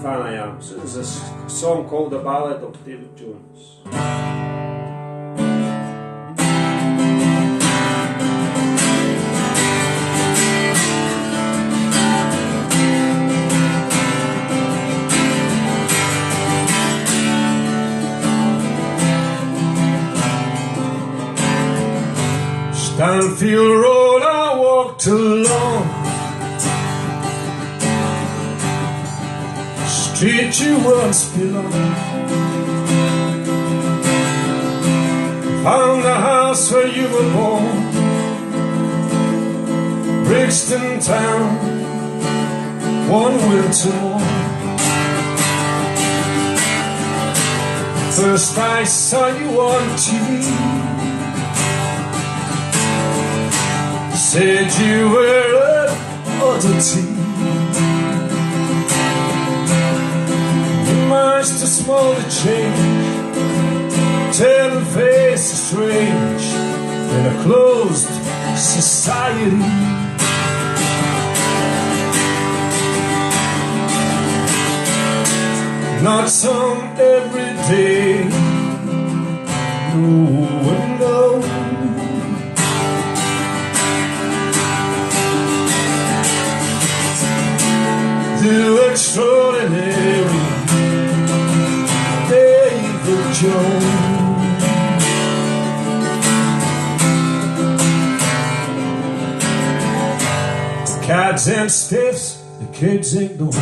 fan I am. So there's a song called The Ballad of David Jones. Stanfield Road I walked along, street you once belonged. Found the house where you were born, Brixton town, one winter morn. First I saw you on TV, said you were an oddity. You managed to small the change, tell the face is strange in a closed society. Not some everyday, no one knows. The extraordinary David Jones. The cads and stiffs, the kids ignore,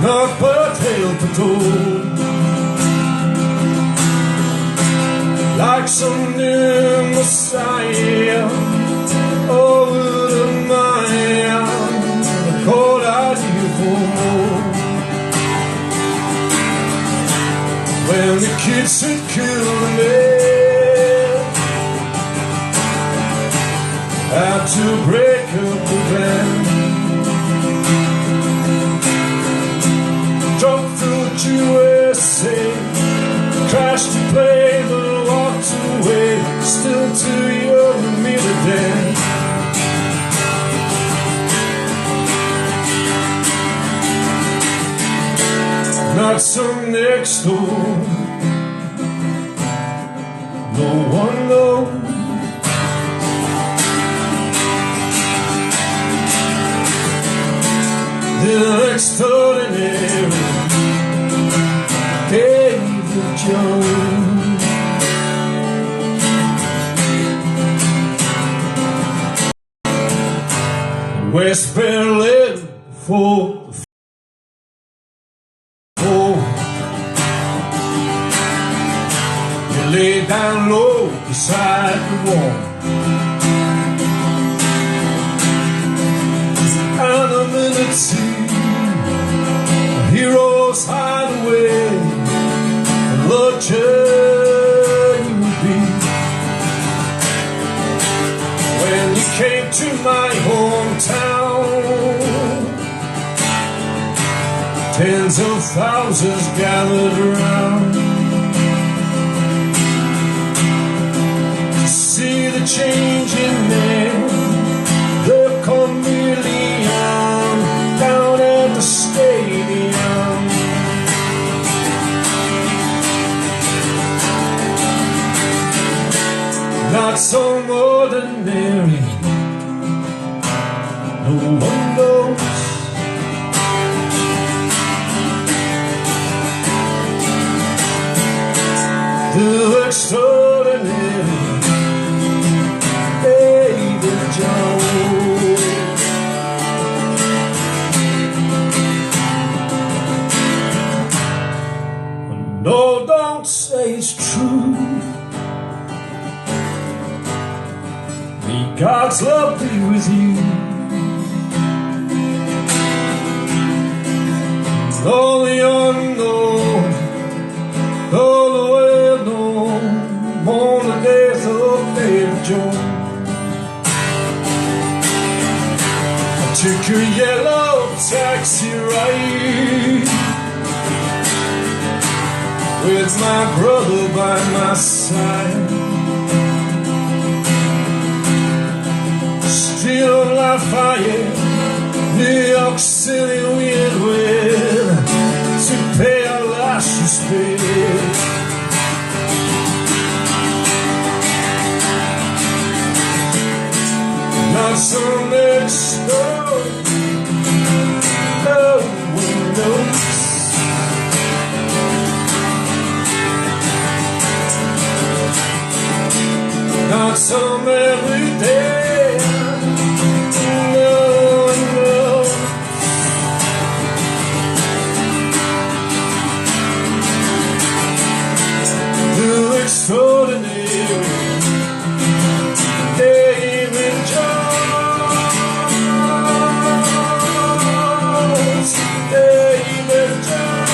not but hail patrol, like some new messiah. Over the mile, the cold out you for more. When the kids had killed the man, had to break up the band, drove through USA, crashed the plane but walked away, still too young to meet a day. Not some next door, no one knows. The extraordinary David Jones. West Berlin for lay down low beside the wall. Anonymity, a hero's hideaway, a luxury would be. When you came to my hometown, tens of thousands gathered around. See the change in men, the chameleon down at the stadium. Not so ordinary, no one knows. The extraordinary David Jones. No, don't say it's true. May God's love be with you. All the unknown, all the well known, mourn the death of David Jones. Took a yellow taxi ride with with my brother by my side. Street of Lafayette, New York City, we had went to pay our last respect. Not so much snow, no one knows. Not some every day, no one knows. The extraordinary David Jones, David Jones,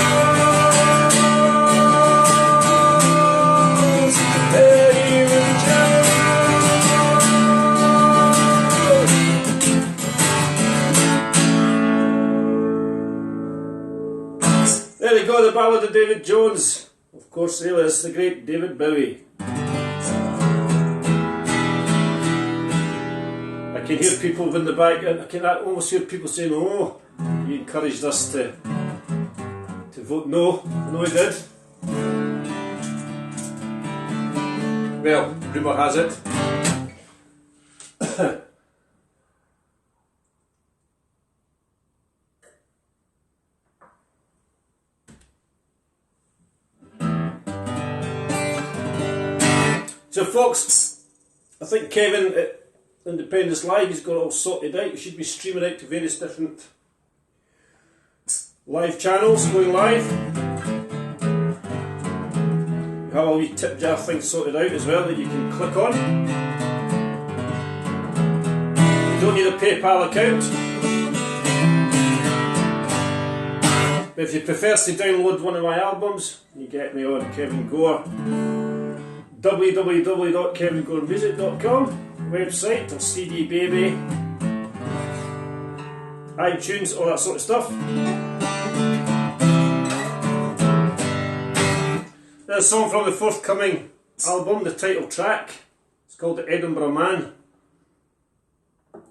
David Jones. There we go, the ballad of David Jones. Of course, alias the great David Bowie. I can hear people in the back, and I can almost hear people saying, "Oh, you encouraged us to vote no." No, he did. Well, rumour has it. So folks, I think Kevin at Independence Live, he's got it all sorted out. He should be streaming out to various different live channels, going live. You have a wee tip jar thing sorted out as well that you can click on. You don't need a PayPal account. But if you prefer to download one of my albums, you get me on Kevin Gore. www.kevingoremusic.com website, or CD Baby, iTunes, all that sort of stuff. There's a song from the forthcoming album, the title track. It's called The Edinburgh Man.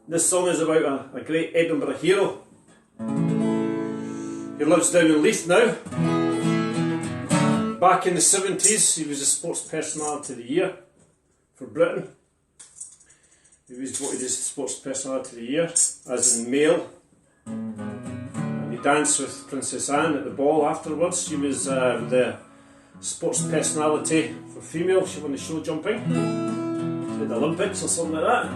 This song is about a great Edinburgh hero. He lives down in Leith now. Back in the 70s, he was a Sports Personality of the Year for Britain. He was voted as Sports Personality of the Year, as in male. And he danced with Princess Anne at the ball afterwards. She was the Sports Personality for female. She won the show jumping at the Olympics or something like that.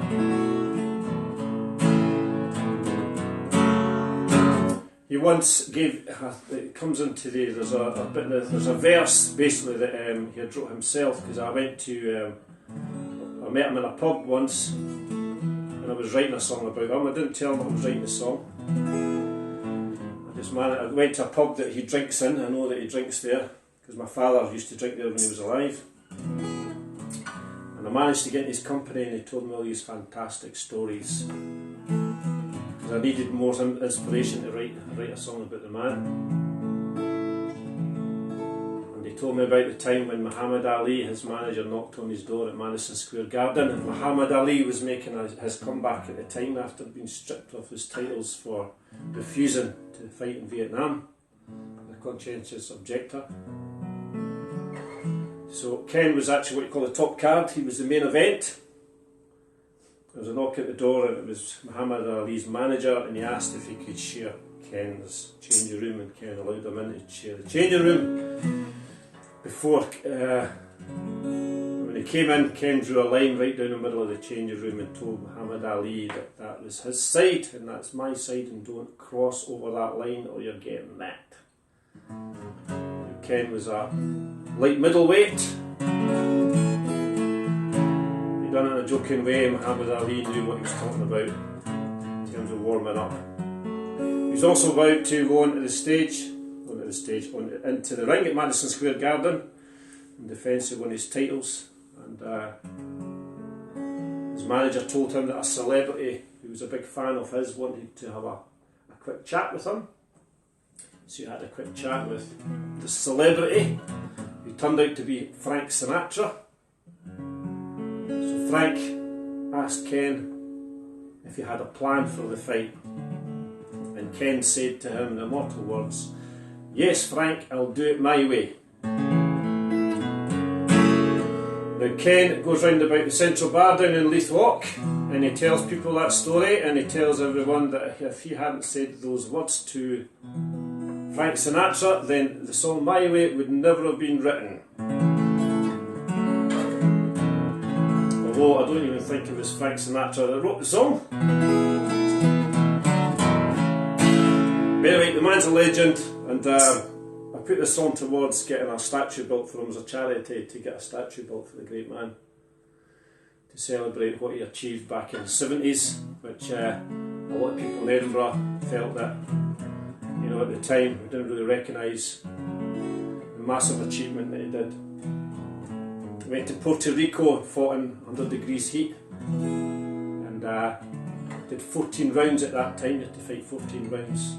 He once gave, it comes into the, there's a verse basically that he had wrote himself, because I met him in a pub once and I was writing a song about him. I didn't tell him I was writing the song. I went to a pub that he drinks in. I know that he drinks there because my father used to drink there when he was alive. And I managed to get in his company and he told me all these fantastic stories. I needed more inspiration to write a song about the man. And he told me about the time when Muhammad Ali, his manager, knocked on his door at Madison Square Garden, and Muhammad Ali was making his comeback at the time after being stripped of his titles for refusing to fight in Vietnam, a conscientious objector. So Ken was actually what you call the top card. He was the main event. There was a knock at the door and it was Muhammad Ali's manager, and he asked if he could share Ken's changing room, and Ken allowed him in to share the changing room. Before, when he came in, Ken drew a line right down the middle of the changing room and told Muhammad Ali that that was his side and that's my side, and don't cross over that line or you're getting that. Ken was a light middleweight. He done it in a joking way. Muhammad Ali knew what he was talking about in terms of warming up. He was also about to go into the ring at Madison Square Garden in defence of one of his titles, and his manager told him that a celebrity who was a big fan of his wanted to have a quick chat with him. So he had a quick chat with the celebrity, who turned out to be Frank Sinatra. So Frank asked Ken if he had a plan for the fight, and Ken said to him in immortal words, "Yes, Frank, I'll do it my way." Now Ken goes round about the Central Bar down in Leith Walk, and he tells people that story, and he tells everyone that if he hadn't said those words to Frank Sinatra, then the song My Way would never have been written. Although I don't even think it was Frank Sinatra that wrote the song. But anyway, the man's a legend, and I put this on towards getting a statue built for him as a charity, to get a statue built for the great man, to celebrate what he achieved back in the 70s, which a lot of people in Edinburgh felt that, you know, at the time we didn't really recognise the massive achievement that he did. He went to Puerto Rico and fought in 100 degrees heat, and did 14 rounds at that time. You had to fight 14 rounds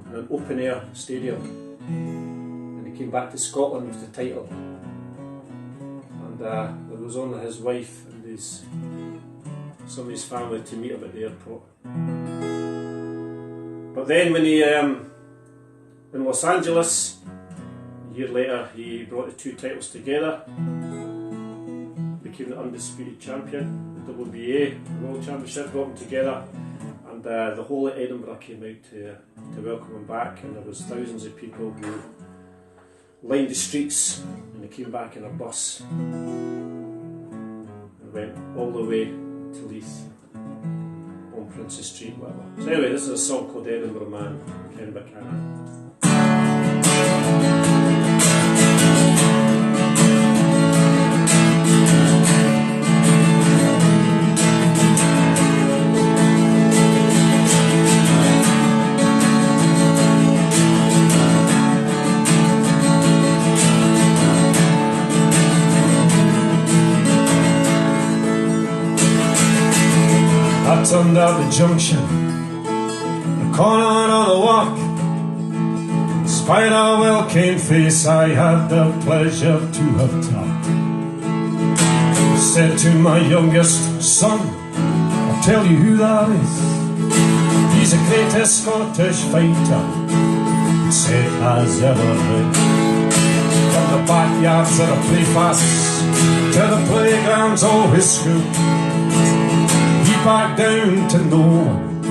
in an open air stadium, and he came back to Scotland with the title, and there was only his wife and some of his family to meet him at the airport. But then when he in Los Angeles, a year later, he brought the two titles together, became the undisputed champion, the WBA World Championship, brought them together, and the whole of Edinburgh came out to welcome him back, and there was thousands of people who lined the streets, and he came back in a bus and went all the way to Leith, on Princes Street, whatever. So anyway, this is a song called Edinburgh Man, Ken Buchanan. I turned out the junction, the corner on the walk. Despite a well-cane face, I had the pleasure to have talked. I said to my youngest son, I'll tell you who that is. He's the greatest Scottish fighter, he said, has ever lived. From the backyards of the playfasts to the playgrounds of his school, back down to no one,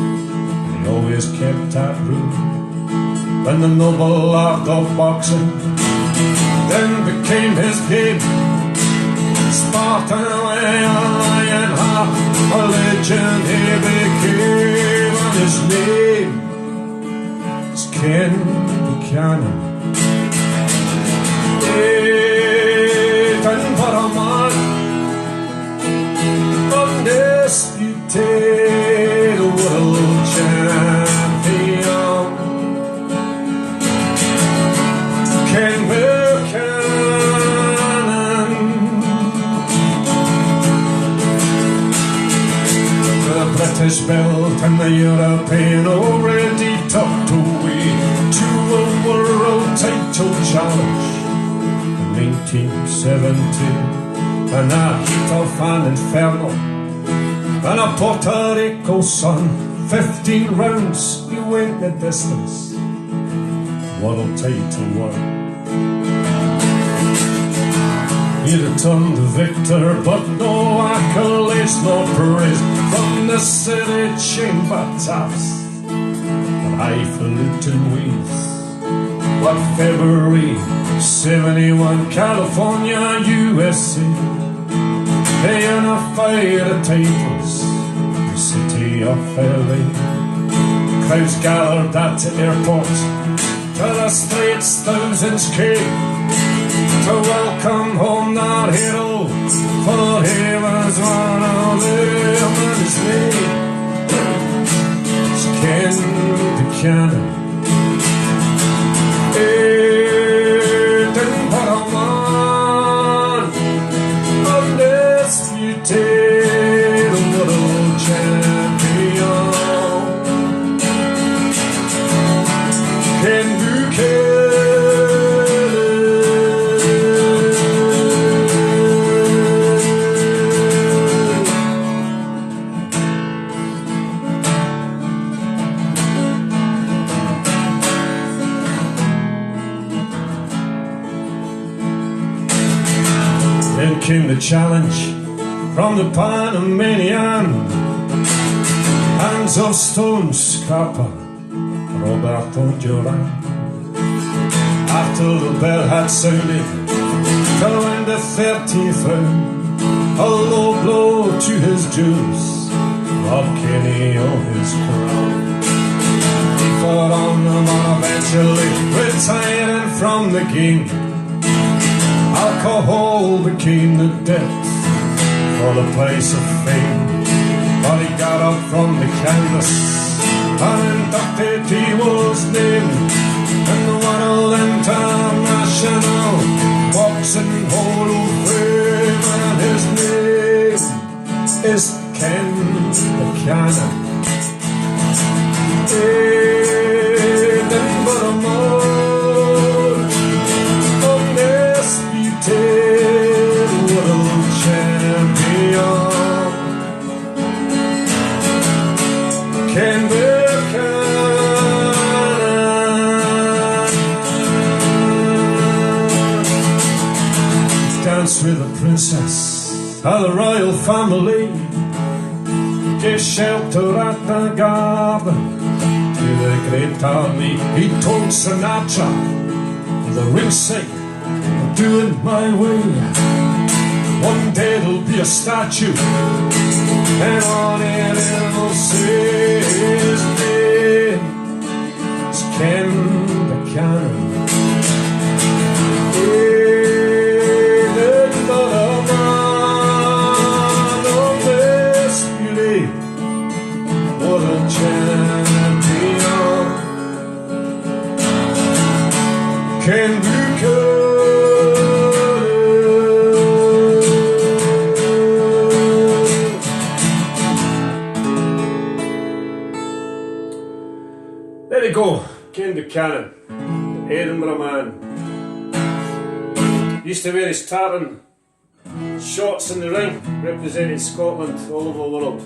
he always kept that rule. When the noble art of boxing then became his game, Spartan lion heart, a legend he became, and his name is Ken Buchanan. Edinburgh man, undisputed world champion, Ken Buchanan. The British belt and the European already tucked away to a world title challenge in 1970, and a heat of an inferno and a Puerto Rico sun. 15 rounds, he went the distance, world title won. He returned the victor, but no accolades nor praise from the city chamber tops and highfalutin ways. But February 71, California, USA, they unified the titles, the city of LA. Crowds gathered at the airport, to the streets thousands came to welcome home that hero, for he was one of them, and his name is Ken Buchanan. Edinburgh man, undisputed world champion, Ken Buchanan. came the challenge from the Panamanian. Hands of stone, Scapa, Roberto Duran. After the bell had sounded, fell in the 13th round, a low blow to his jewels, Rob Kenny on his crown. He fought on them and eventually retiring from the game. Alcohol became the debt for the price of fame. But he got up from the canvas and inducted he was named in the World International Boxing Hall of Fame, and his name is Ken Buchanan. Edinburgh Moore, undisputed world champion. Ken Buchanan danced with the princess of the royal family, gave shelter at the garden to the great army. He told Sinatra the ringside, I'm doing my way. One day there'll be a statue, and on it it'll say his name is Ken Buchanan. Edinburgh man, undisputed world champion. Ken Buchanan. There you go, Ken Buchanan, the Edinburgh man. Used to wear his tartan shorts in the ring, represented Scotland all over the world.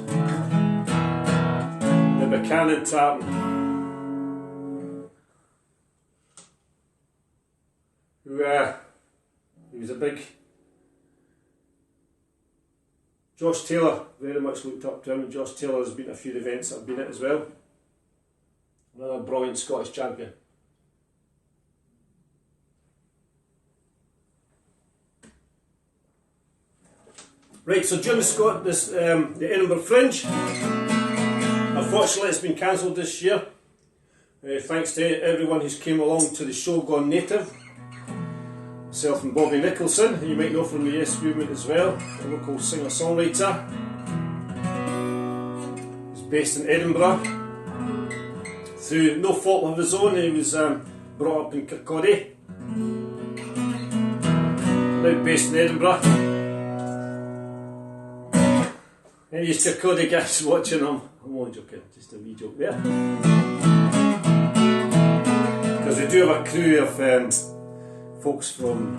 The Buchanan tartan. He was a big... Josh Taylor very much looked up to him, and Josh Taylor has been at a few events that I've been at as well. Another brilliant Scottish champion. Right, so during the Edinburgh Fringe, unfortunately it's been cancelled this year. Thanks to everyone who's came along to the show Gone Native. Myself and Bobby Nicholson, who you might know from the Yes Movement as well, a local singer-songwriter. He's based in Edinburgh. Through no fault of his own, he was brought up in Kirkcaldy. Now based in Edinburgh. Any Kirkcaldy guys watching him? I'm only joking, just a wee joke there. Because we do have a crew of folks from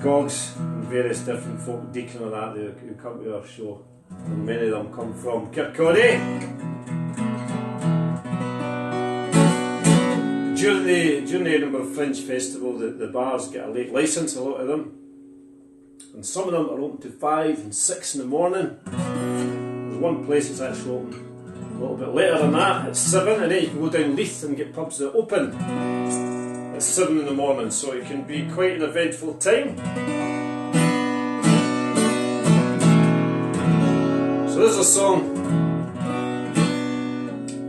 Gogs and various different folk, Deacon and that, who come to our show. And many of them come from Kirkcaldy. During the Edinburgh Fringe Festival, the bars get a late licence, a lot of them. And some of them are open to 5 and 6 in the morning. There's one place that's actually open a little bit later than that, at 7, and then you can go down Leith and get pubs that open at 7 in the morning, so it can be quite an eventful time. So this is a song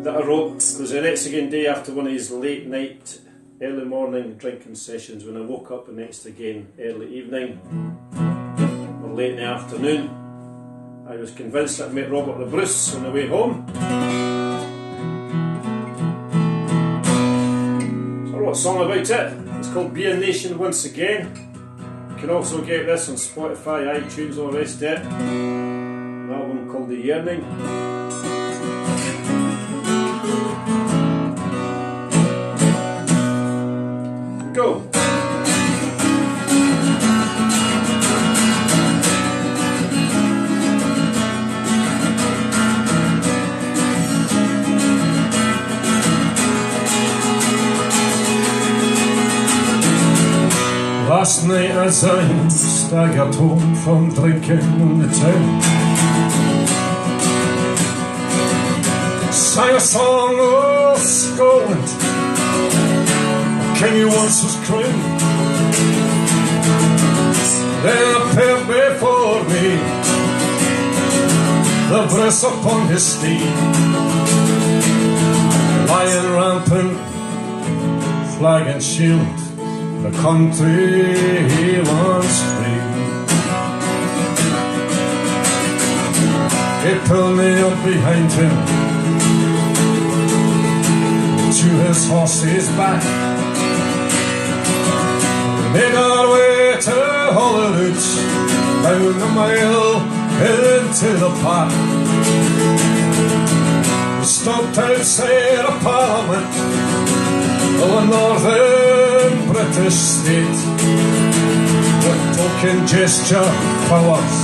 that I wrote. It was the next again day after one of these late night, early morning drinking sessions, when I woke up the next again early evening or late in the afternoon. I was convinced that I met Robert the Bruce on the way home. So I wrote a song about it. It's called Be a Nation Once Again. You can also get this on Spotify, iTunes, all the rest of it. An album called The Yearning. Go. Last night as I staggered home from drinking in the town, sang a song of Scotland, King who once was crowned. Then appeared before me the brace upon his steed, lying rampant, flag and shield, the country he once free. He pulled me up behind him to his horse's back. We made our way to Holyrood, down a mile into the park. We stopped outside a parliament of a northern British state, with token gesture powers,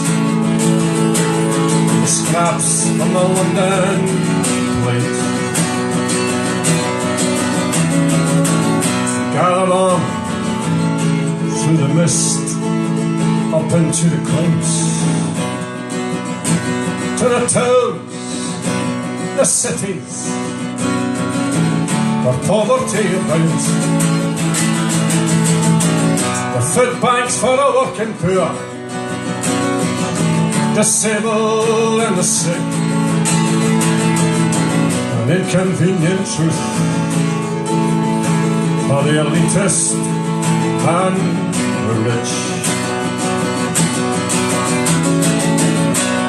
the scraps from the London plate. Gathered on through the mist, up into the clouds, to the towns, the cities, where poverty abounds, the food banks for the working poor, disabled and the sick, an inconvenient truth for the elitist and the rich.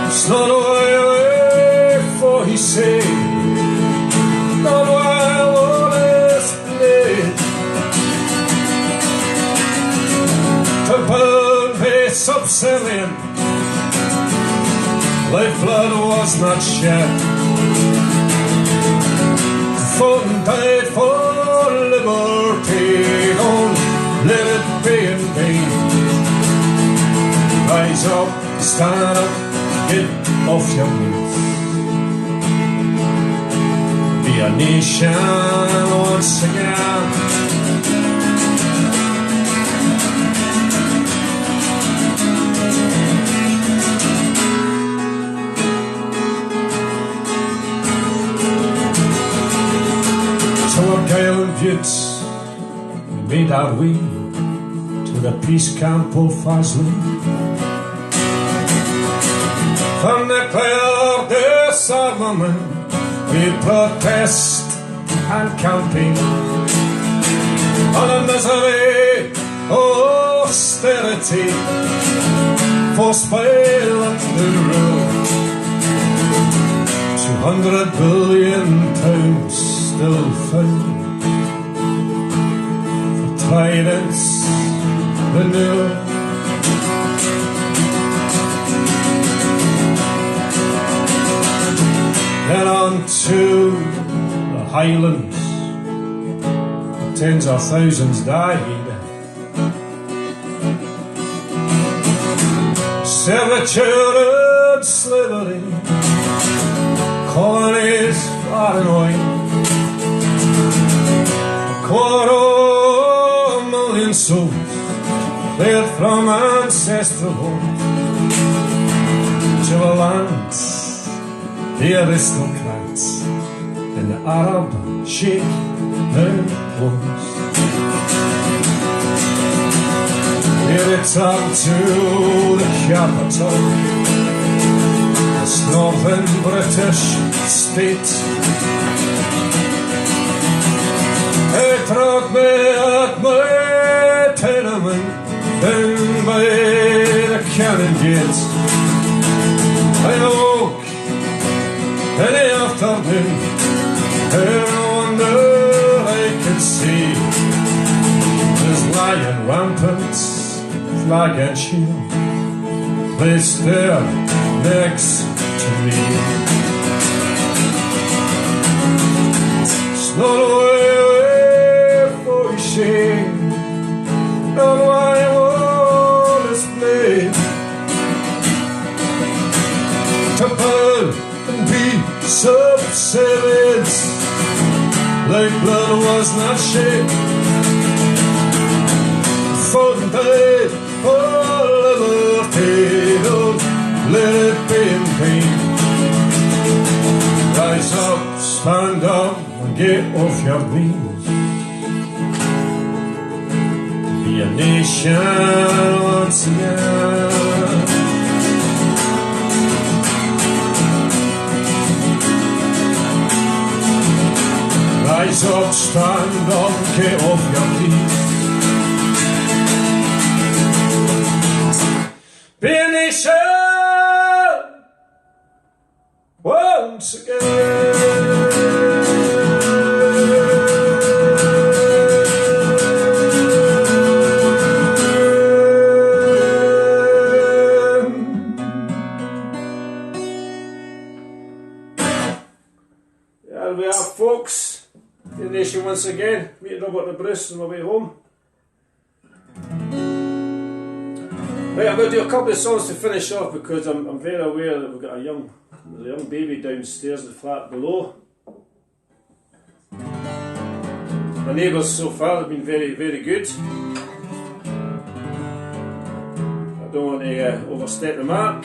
It's not a while away, for he said, not a while honestly, to burn the subservient, lifeblood was not shed, fought and died for liberty, don't let it be in vain. Rise up, stand up, get off your knees. Be a nation once again. To Argyll Buttes we made our way to the peace camp of Faslane. From the clear disarmament we protest and campaign on the misery of austerity, forced violence to rule. 200 billion pounds still found for tyrants renewal. Then on to the Highlands, tens of thousands died. Servitude and slavery, colonies far and wide. 250,000 souls fled from ancestral home to a land the aristocrats and the Arab shake their clothes. We return to the capital, this northern British state. They drug me at my tenement down by the cannon gate. I awoke in the afternoon, and no wonder I could see this lying rampant, flag and shield placed there next to me. It's not a way for shame, not why I want to play to burn and be subservient, like blood was not shed, fought and liberty for liberty. Don't let it be in vain. Rise up, stand up, and get off your knees. Be a nation once again. Rise up, stand up, get off your knees. Be a nation once again. There we are, folks. Be a nation once again. Meet Robert and Bruce on my way home. Right, I'm going to do a couple of songs to finish off because I'm very aware that we've got a young baby downstairs in the flat below. My neighbours so far have been very, very good. I don't want to overstep the mark.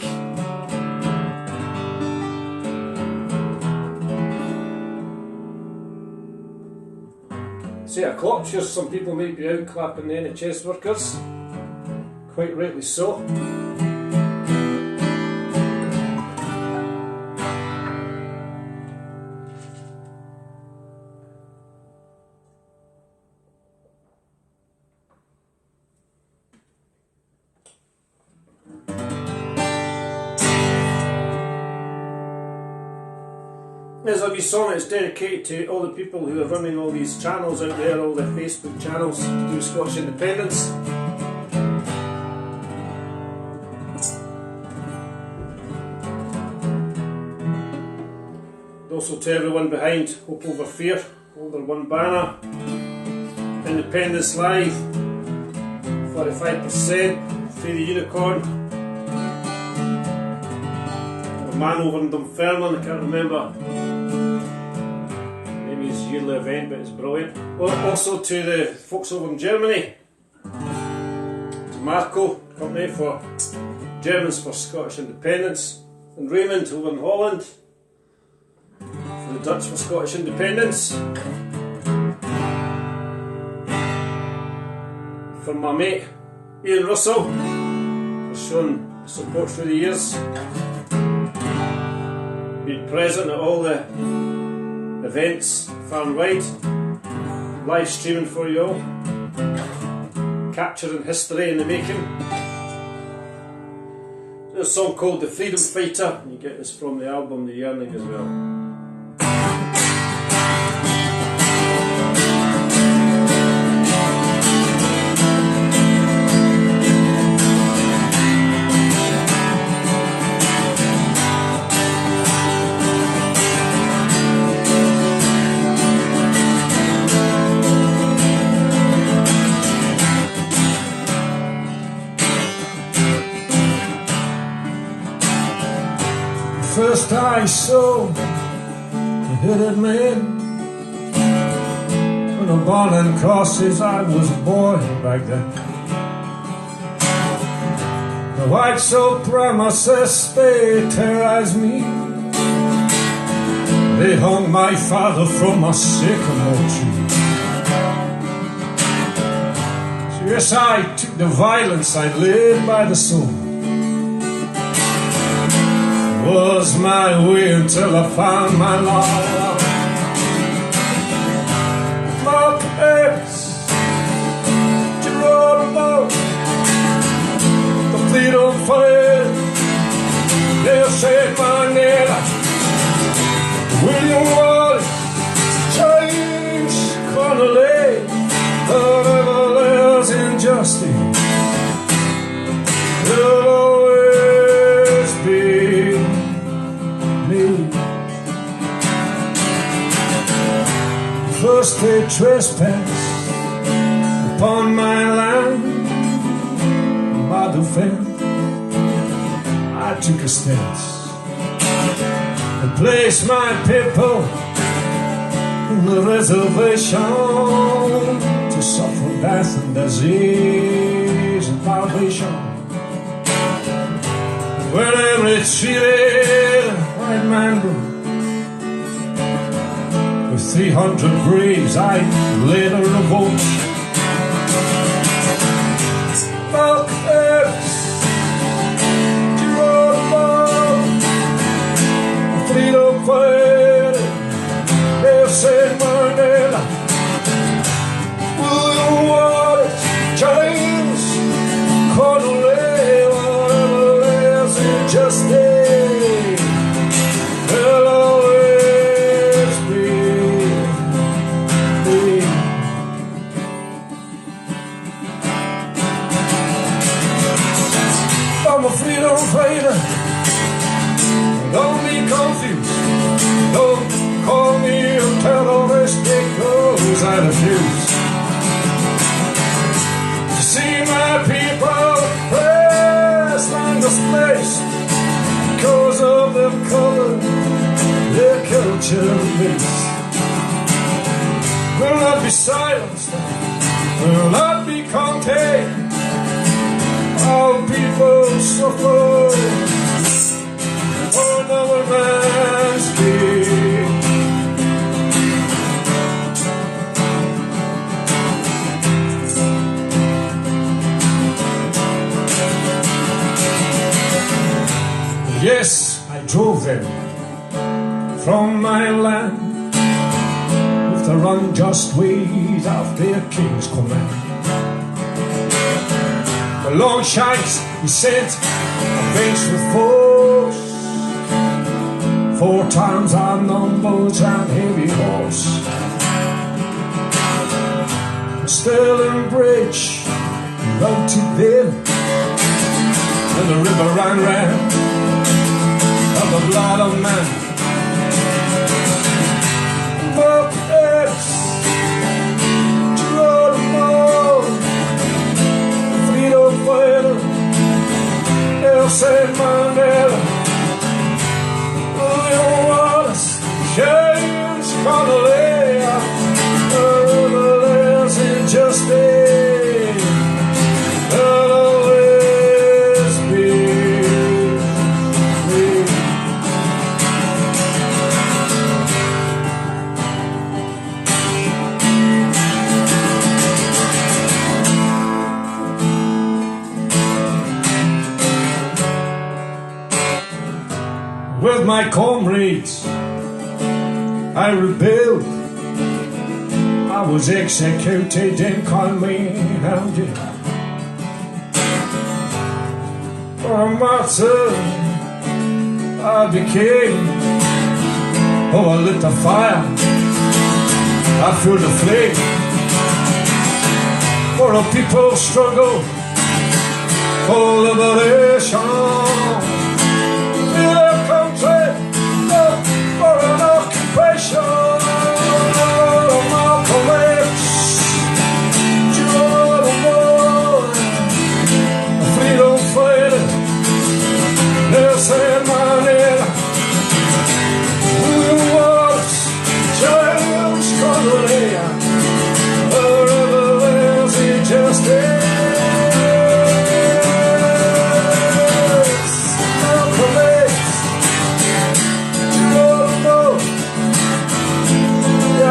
It's 8 o'clock, sure some people may be out clapping the NHS workers. Quite rightly so. There's a wee song that's dedicated to all the people who are running all these channels out there, all the Facebook channels to do Scottish independence. Also to everyone behind Hope Over Fear, under one banner. Independence Live, 45%, Free the Unicorn. A man over in Dunfermline, I can't remember. Maybe his yearly event, but it's brilliant. Also to the folks over in Germany. To Marco Company for Germans for Scottish Independence. And Raymond over in Holland. The Dutch for Scottish independence. For my mate Ian Russell for showing support through the years. Been present at all the events far and wide. Live streaming for you all. Capturing history in the making. There's a song called The Freedom Fighter. You get this from the album The Yearning as well. First I saw the hooded man on the burning crosses. I was a boy back then. The white supremacists, they terrorized me. They hung my father from a sycamore tree. So yes, I took the violence I led by the sword. Was my way until I found my love. My parents, Geronimo, the freedom fighter, Nelson Mandela, William Wallace, James Connolly. Wherever there's injustice, there'll always be me. First they trespassed upon my land, my defense. I took a stance and placed my people in the reservation to suffer death and disease salvation. Wherever it's treated white man with 300 graves I later revolt. Malcolm X, Geronimo, freedom fighter, Nelson Mandela, William Wallace, James Connolly, whatever lives in justice, will always be. I'm a freedom fighter. Don't be confused. Don't call me a terrorist because I refuse to see my people pressed and displaced because of their color, their culture and race. Will not be silenced, will not be contained. All people suffer for another man's gain. Yes, I drove them from my land with their unjust ways of their king's command. The long shanks he sent against with force, 4 times our numbers and heavy horse. Stirling Bridge routed them, and the river ran round of the blood of man. But it's fighter, Nelson Mandela, William Wallace, James Connolly, wherever there's injustice, there'll always be me. With my comrades, I rebelled. I was executed in Conway-Hound jail. For a martyr, I became. Oh, I lit the fire, I fueled the flame. For a people's struggle, for liberation. For an occupation, Malcolm X, Geronimo, a freedom fighter, Nelson Mandela, William Wallace, James Connolly, wherever there's injustice.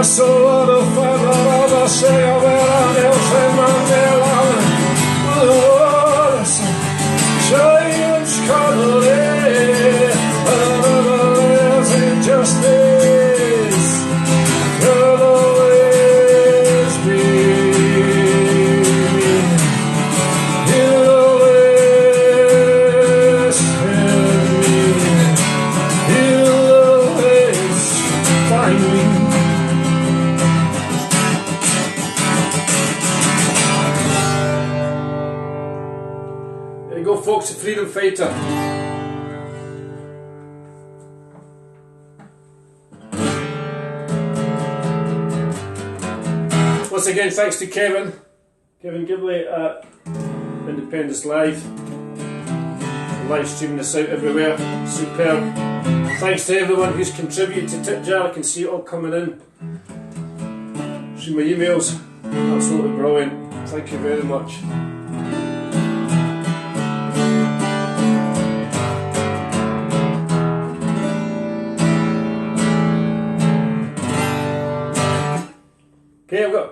So what a father say about Nelson Mandela, William Wallace, James Connolly, wherever there's injustice, there'll always be. You'll always find me. You'll always find me. Folks, a freedom fighter. Once again, thanks to Kevin Gibley at Independence Live. Live streaming this out everywhere. Superb. Thanks to everyone who's contributed to Tip Jar. I can see it all coming in through my emails. Absolutely brilliant. Thank you very much.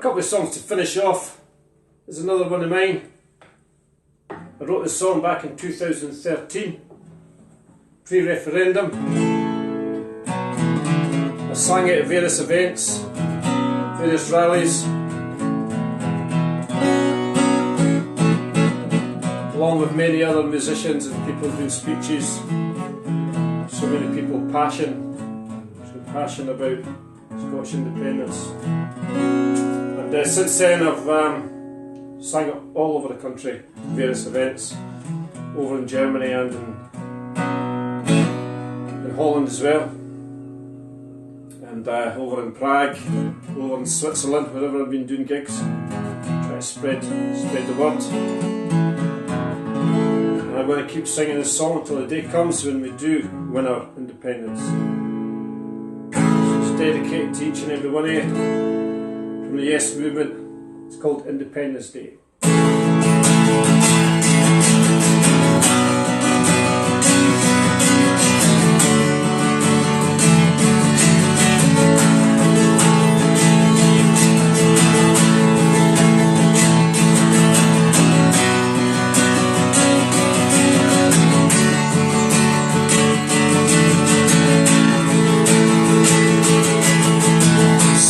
couple of songs to finish off. There's another one of mine. I wrote this song back in 2013, pre-referendum. I sang it at various events, various rallies, along with many other musicians and people doing speeches. So many people passionate about Scottish independence. And since then I've sang it all over the country, various events, over in Germany and in Holland as well, and over in Prague, over in Switzerland, wherever I've been doing gigs, try to spread the word. And I'm going to keep singing this song until the day comes when we do win our independence. So it's dedicated to each and every one of you from the Yes Movement. It's called Independence Day.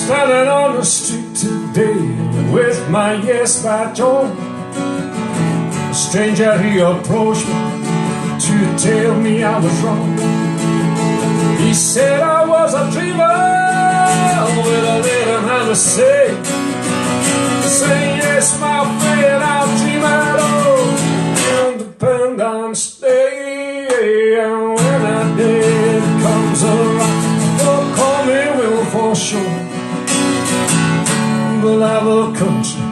Standing on the street today with my yes badge on, a stranger he approached me to tell me I was wrong. He said I was a dreamer with a little hand to say, yes my friend, I'll dream it all. Independence Day, and when that day comes around, don't call me Will for sure. We'll have a country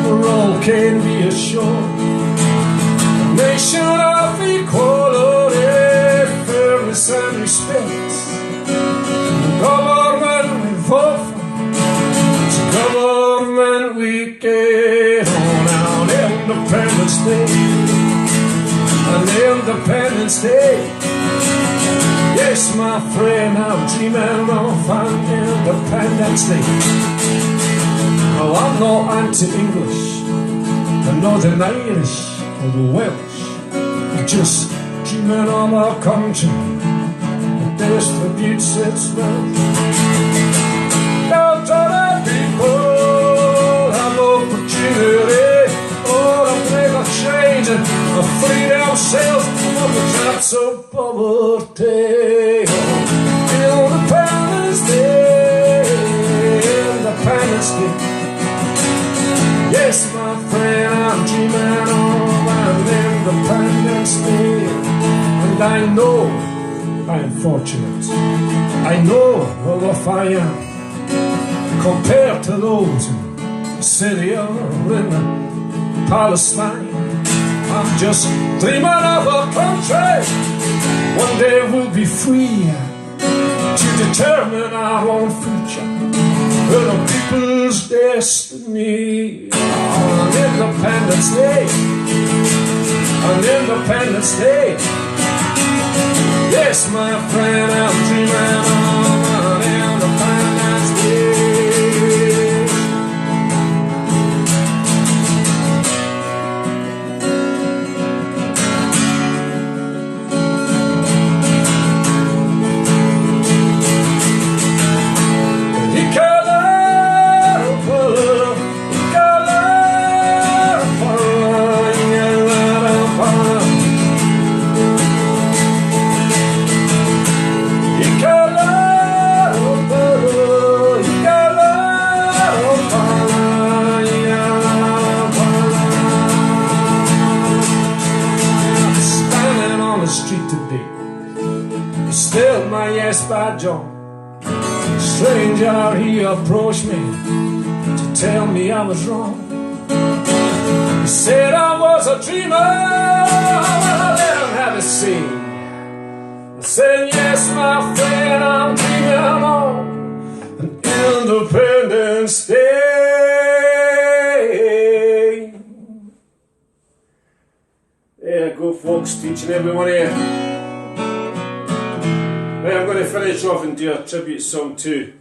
where all can be assured, a nation of equality, fairness and respect. The government we vote for, it's a government we get on out. Independence Day, an Independence Day. Yes, my friend, I'm dreaming of an Independence Day. Well, I'm not anti-English, I'm not an Irish or the Welsh. I'm just dreaming of a country that distributes its wealth. Now to the people have opportunity, oh, to make a change and free themselves from the traps of poverty. Independence Day, Independence Day. Yes, my friend, I'm dreaming of an Independence Day. And I know I'm fortunate, I know how off I am compared to those in Syria or in Palestine. I'm just dreaming of a country one day we'll be free to determine our own future, with a people's destiny. On Independence Day, on Independence Day. Yes, my friend, I'm dreaming on Independence Day. Still my yes badge on. Stranger, he approached me to tell me I was wrong. He said I was a dreamer, well, I let him have a seat. I said, yes, my friend, I'm dreaming on an Independence Day. There you go, folks, teaching every one of you. Right, I'm going to finish off and do a tribute song too.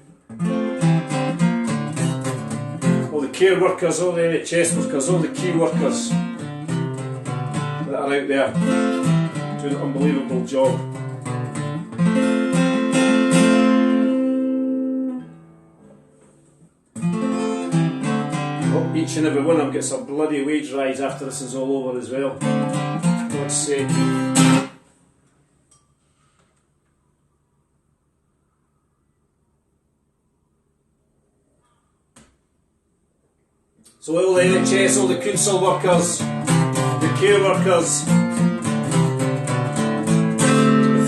care workers, all the NHS workers, all the key workers that are out there doing an unbelievable job. Hope each and every one of them gets a bloody wage rise after this is all over as well. For God's sake. So all the NHS, all the council workers, the care workers, the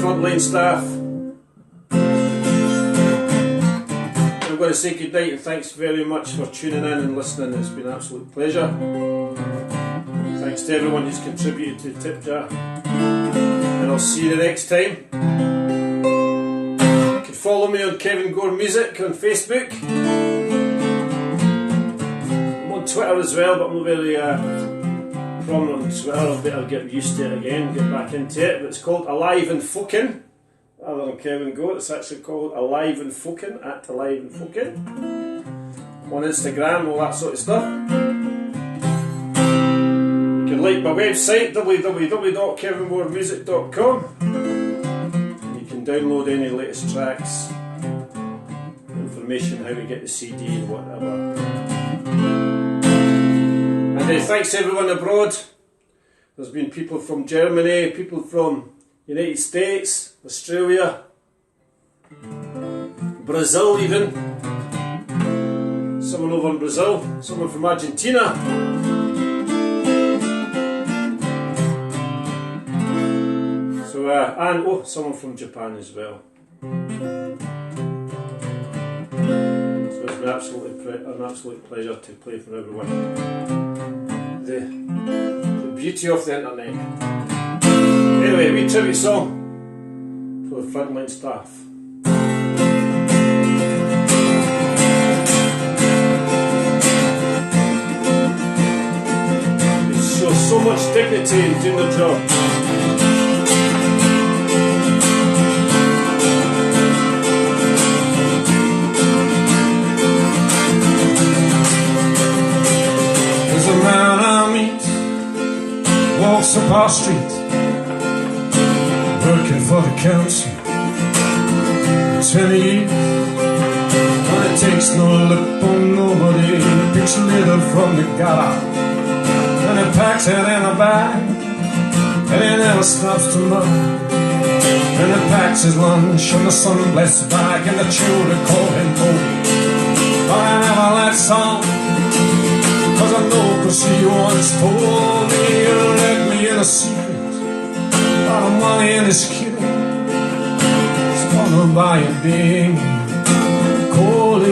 frontline staff, I'm going to say good night and thanks very much for tuning in and listening. It's been an absolute pleasure. Thanks to everyone who's contributed to the tip jar, and I'll see you the next time. You can follow me on Kevin Gore Music on Facebook. Twitter as well, but I'm not very prominent on Twitter. I better get used to it again, get back into it. But it's called Alive and Fucking, rather than Kevin Gore. It's actually called Alive and Fucking, at Alive and Fucking. On Instagram, all that sort of stuff. You can like my website, www.kevinmoremusic.com. You can download any latest tracks, information how to get the CD and whatever. And thanks to everyone abroad. There's been people from Germany, people from United States, Australia, Brazil even. Someone over in Brazil, someone from Argentina. So and someone from Japan as well. So it's an absolute pleasure to play for everyone. The beauty of the internet. Anyway, a wee tribute song for the frontline staff. It shows so much dignity in doing the job. There's a man I meet, walks up our street, working for the council 20 years, and it takes no lip on nobody. He picks litter from the gutter and he packs it in a bag, and he never stops to look. And he packs his lunch on the sun-blessed bag, and the children call him Gore. But I never let song, 'cause I know, 'cause he once told me he'll let me in a secret about the money in his kitty. It's gonna buy a big, call it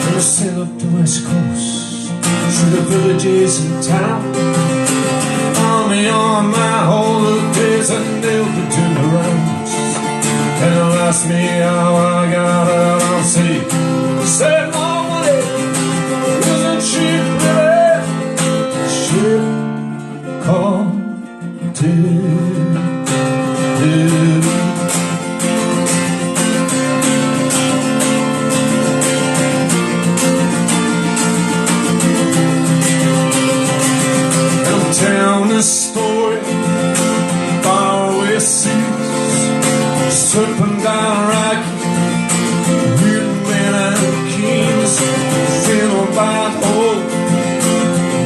Gonna sail up the west coast, through the villages and town. Me on my holidays, and they'll be doing the rounds. And they'll ask me how I got it. I'll say, save more money, isn't cheap, really. Ship called telling a story, faraway seas, slipping down Rocky, mutant men and kings, thin about hope,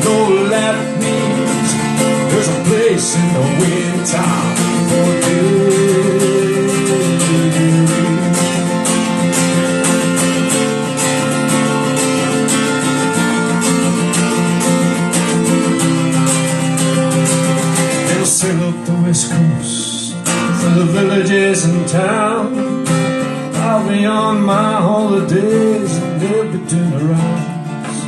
no left means. There's a place in the wind town for sail up the west coast, through the villages and town. I'll be on my holidays, and they'll be doing the rounds.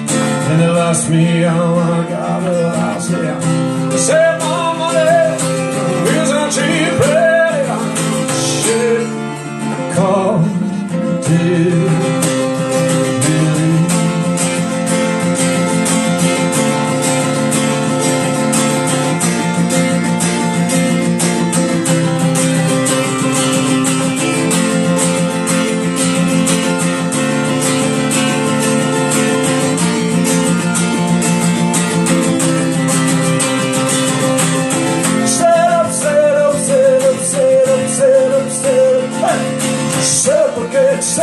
And they'll ask me how I got it. I'll say, save more money, isn't cheap, ready. Shit called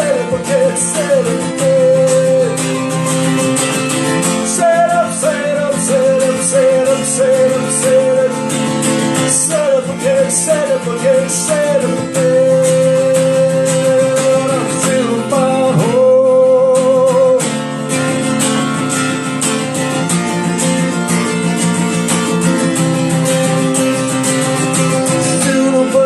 set up again, set up again. Set up, set up, set up, set up, set up, set up. Set up again, set up again, set up again. I'm still my home. Still my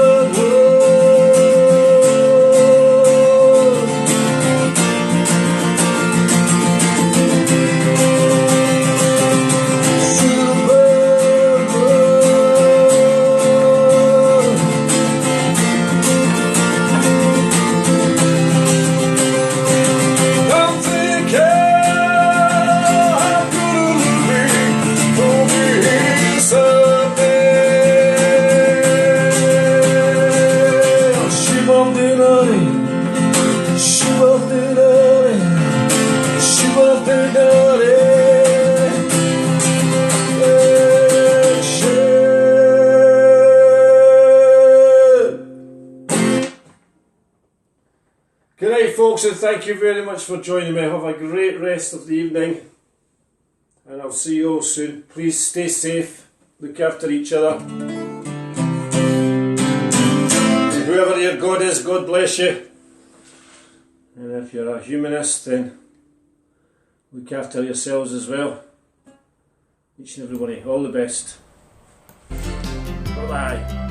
Good night, folks, and thank you very much for joining me. Have a great rest of the evening, and I'll see you all soon. Please stay safe, look after each other. And whoever your God is, God bless you. And if you're a humanist, then look after yourselves as well. Each and everybody, all the best. Bye-bye.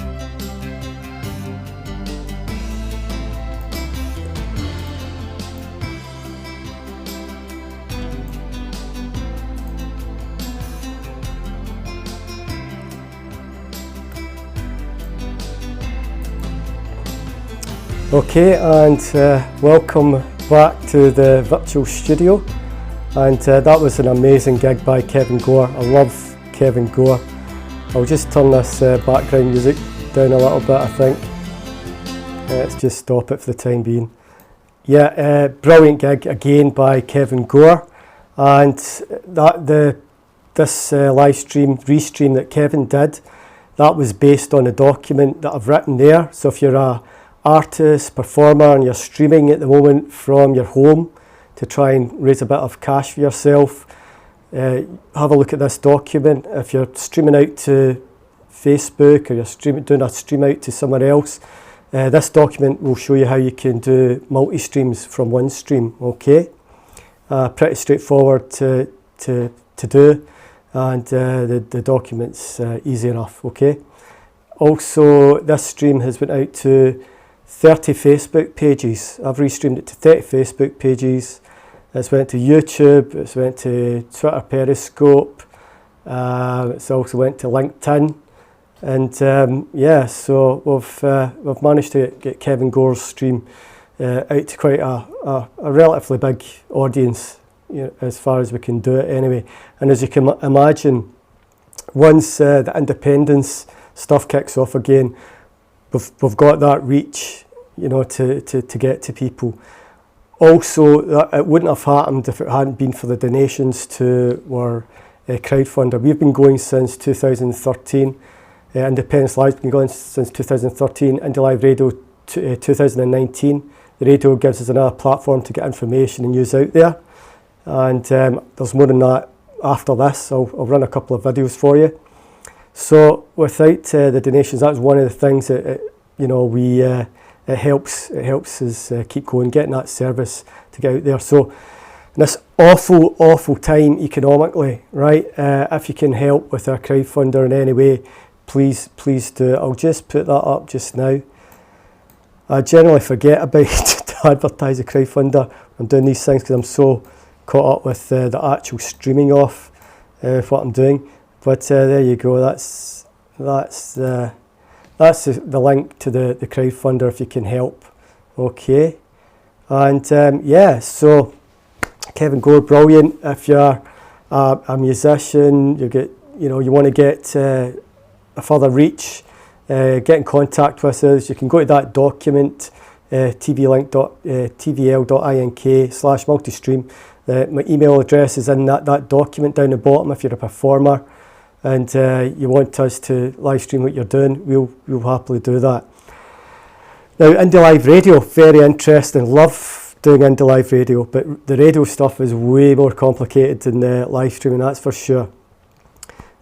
Okay, and welcome back to the virtual studio, and that was an amazing gig by Kevin Gore. I love Kevin Gore. I'll just turn this background music down a little bit, I think. Let's just stop it for the time being. Yeah, brilliant gig again by Kevin Gore, and this live stream, restream that Kevin did, that was based on a document that I've written there. So if you're a artist, performer, and you're streaming at the moment from your home to try and raise a bit of cash for yourself, have a look at this document. If you're streaming out to Facebook or you're doing a stream out to somewhere else, this document will show you how you can do multi-streams from one stream, okay? Pretty straightforward to do, and the document's easy enough, okay? Also, this stream has went out to 30 Facebook pages. I've restreamed it to 30 Facebook pages. It's went to YouTube, it's went to Twitter Periscope, it's also went to LinkedIn, and yeah, so we've managed to get Kevin Gore's stream out to quite a relatively big audience, you know, as far as we can do it anyway. And as you can imagine, once the independence stuff kicks off again, we've got that reach, you know, to get to people. Also, it wouldn't have happened if it hadn't been for the donations to our crowdfunder. We've been going since 2013. Independence Live's been going since 2013. IndyLive.Radio 2019. The radio gives us another platform to get information and news out there. And there's more than that after this. I'll run a couple of videos for you. So without the donations, that's one of the things that you know, it helps us keep going, getting that service to get out there. So in this awful time economically, right? If you can help with our crowdfunder in any way, please do. I'll just put that up just now. I generally forget about to advertise a crowdfunder. I'm doing these things because I'm so caught up with the actual streaming off what I'm doing. But there you go. That's the link to the crowdfunder if you can help. Okay, and yeah. So Kevin Gore, brilliant. If you're a musician, you want to get a further reach, get in contact with us. You can go to that document, tvl.ink/multistream. My email address is in that document down the bottom. If you're a performer and you want us to live stream what you're doing, we'll happily do that. Now, IndyLive Radio, very interesting. Love doing IndyLive Radio, but the radio stuff is way more complicated than the live streaming, that's for sure.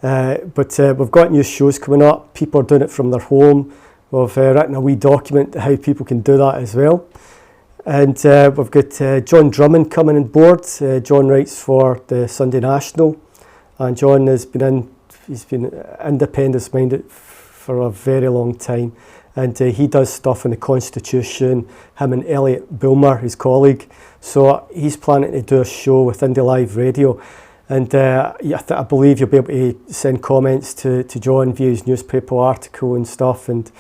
But we've got new shows coming up. People are doing it from their home. We've written a wee document how people can do that as well. And we've got John Drummond coming on board. John writes for the Sunday National, and John has he's been independence-minded for a very long time. And he does stuff on the Constitution, him and Elliot Bulmer, his colleague. So he's planning to do a show with IndyLive.Radio. And I believe you'll be able to send comments to John via his newspaper article and stuff, and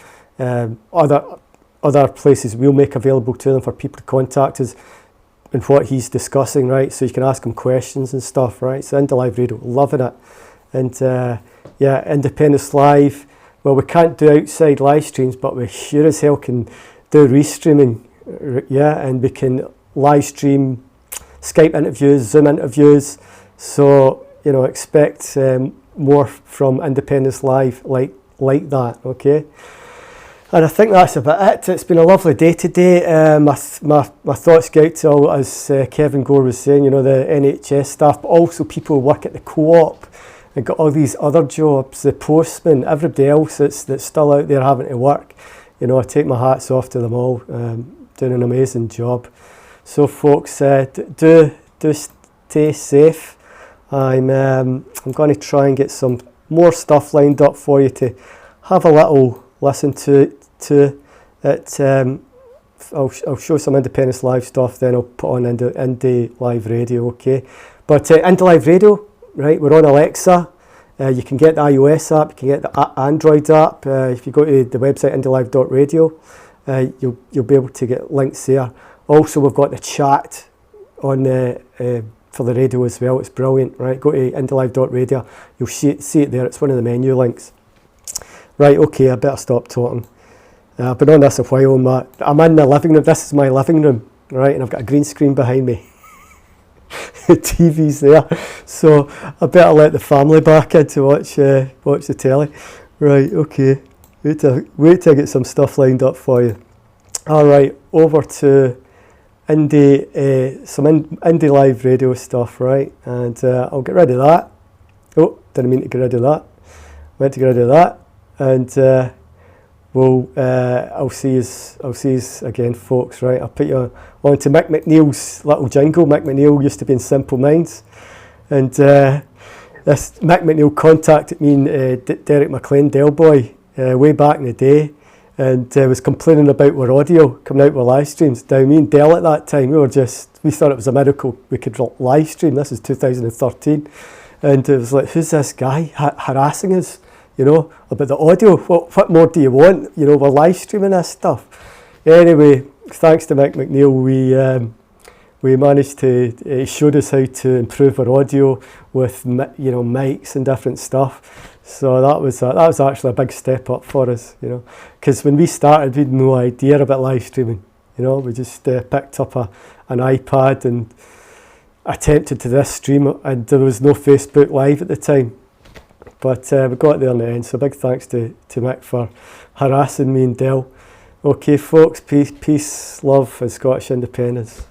other places we'll make available to them for people to contact us and what he's discussing, right? So you can ask him questions and stuff, right? So IndyLive.Radio, loving it. And yeah, Independence Live. Well, we can't do outside live streams, but we sure as hell can do restreaming, yeah, and we can live stream Skype interviews, Zoom interviews. So, you know, expect more from Independence Live like that, okay? And I think that's about it. It's been a lovely day today. My thoughts go out to all, as Kevin Gore was saying, you know, the NHS staff, but also people who work at the co-op and got all these other jobs, the postmen, everybody else that's still out there having to work. You know, I take my hats off to them all, doing an amazing job. So folks, do stay safe. I'm going to try and get some more stuff lined up for you to have a little listen to it. I'll show some Independence Live stuff, then I'll put on IndyLive.Radio, okay? But IndyLive.Radio, right, we're on Alexa. You can get the iOS app, you can get the Android app. If you go to the website IndyLive.radio, you'll be able to get links there. Also, we've got the chat on for the radio as well. It's brilliant, right? Go to IndyLive.radio, you'll see it there. It's one of the menu links. Right, okay, I better stop talking. I've been on this a while. I'm in the living room. This is my living room, right? And I've got a green screen behind me. The TV's there, so I better let the family back in to watch the telly. Right, okay. Wait till I get some stuff lined up for you. All right, over to some IndyLive Radio stuff, right? And I'll get rid of that. Oh, didn't mean to get rid of that. Meant to get rid of that, and I'll see you again, folks. Right, I'll put you on to Mick McNeil's little jingle. Mick McNeil used to be in Simple Minds, and this Mick McNeil contacted me and Derek McLean, Del Boy, way back in the day, and was complaining about our audio coming out with live streams. Now, me and Del at that time, we thought it was a miracle we could live stream. This is 2013, and it was like, who's this guy harassing us? You know, about the audio. What more do you want? You know, we're live streaming this stuff. Anyway, thanks to Mick McNeil, we managed to. He showed us how to improve our audio with mics and different stuff. So that was actually a big step up for us. You know, because when we started, we had no idea about live streaming. You know, we just picked up an iPad and attempted to this stream, and there was no Facebook Live at the time. But we got there in the end, so big thanks to Mick for harassing me and Del. Okay, folks, peace, love, and Scottish independence.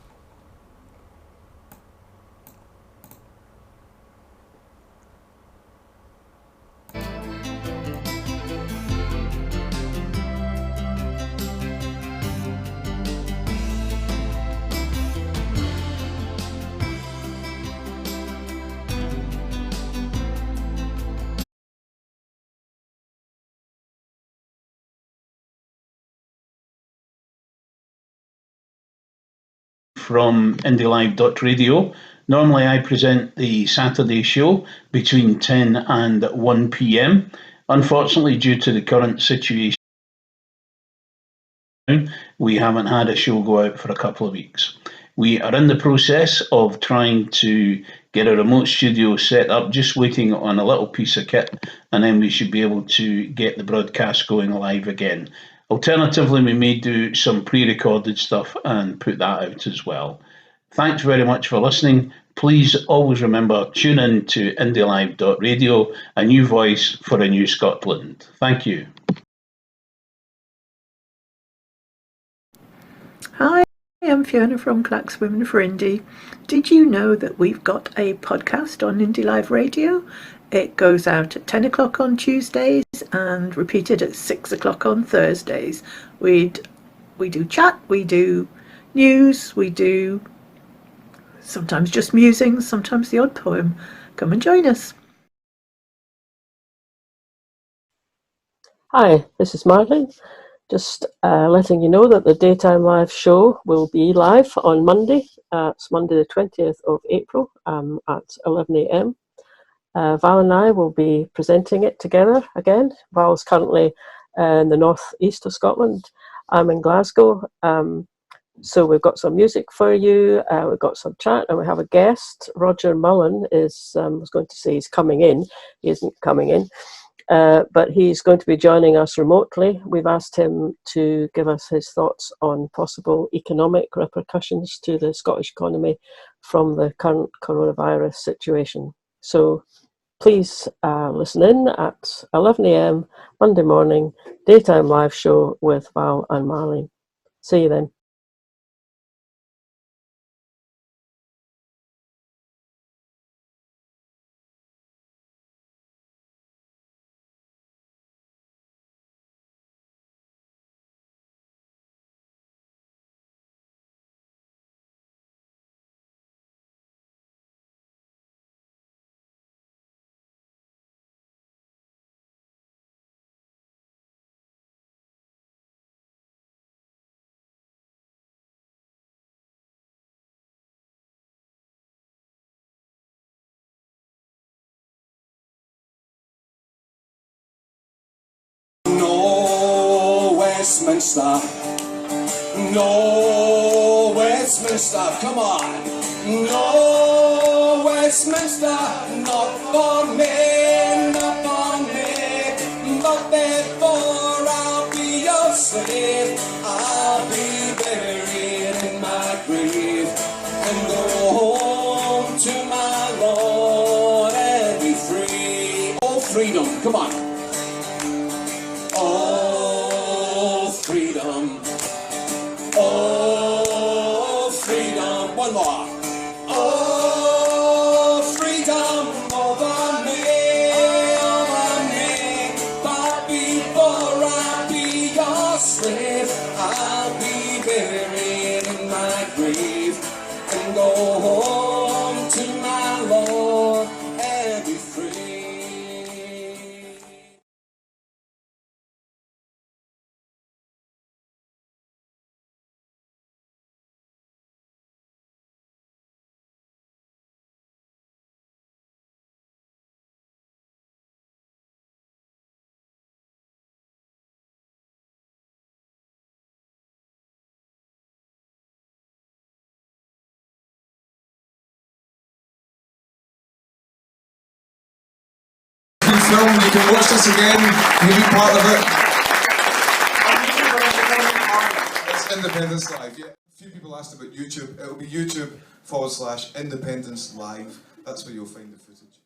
From IndyLive.Radio. Normally I present the Saturday show between 10 and 1 p.m. Unfortunately, due to the current situation, we haven't had a show go out for a couple of weeks. We are in the process of trying to get a remote studio set up, just waiting on a little piece of kit, and then we should be able to get the broadcast going live again. Alternatively, we may do some pre-recorded stuff and put that out as well. Thanks very much for listening. Please always remember, tune in to IndyLive.Radio, a new voice for a new Scotland. Thank you. Hi. I'm Fiona from Clacks Women for Indie. Did you know that we've got a podcast on IndyLive.Radio? It goes out at 10 o'clock on Tuesdays and repeated at 6 o'clock on Thursdays. We do chat, we do news, we do sometimes just musings, sometimes the odd poem. Come and join us. Hi, this is Marlene. Just letting you know that the daytime live show will be live on Monday. It's Monday the 20th of April at 11 a.m. Val and I will be presenting it together again. Val's currently in the northeast of Scotland. I'm in Glasgow. So we've got some music for you, we've got some chat, and we have a guest. Roger Mullen is, I was going to say he's coming in. He isn't coming in. But he's going to be joining us remotely. We've asked him to give us his thoughts on possible economic repercussions to the Scottish economy from the current coronavirus situation. So please listen in at 11 a.m. Monday morning, daytime live show with Val and Marlene. See you then. No Westminster, no Westminster, come on. No Westminster, not for me, not for me. But therefore I'll be your slave. I'll be buried in my grave and go home to my Lord and be free. Oh, freedom, come on. Oh, freedom. Oh, freedom. One more. Oh, freedom over me. But before I be your slave, I'll be buried in my grave and go home to my Lord and be free. Film, you can watch this again, you can be part of it. It's Independence Live, yeah. A few people asked about YouTube. It'll be YouTube/Independence Live. That's where you'll find the footage.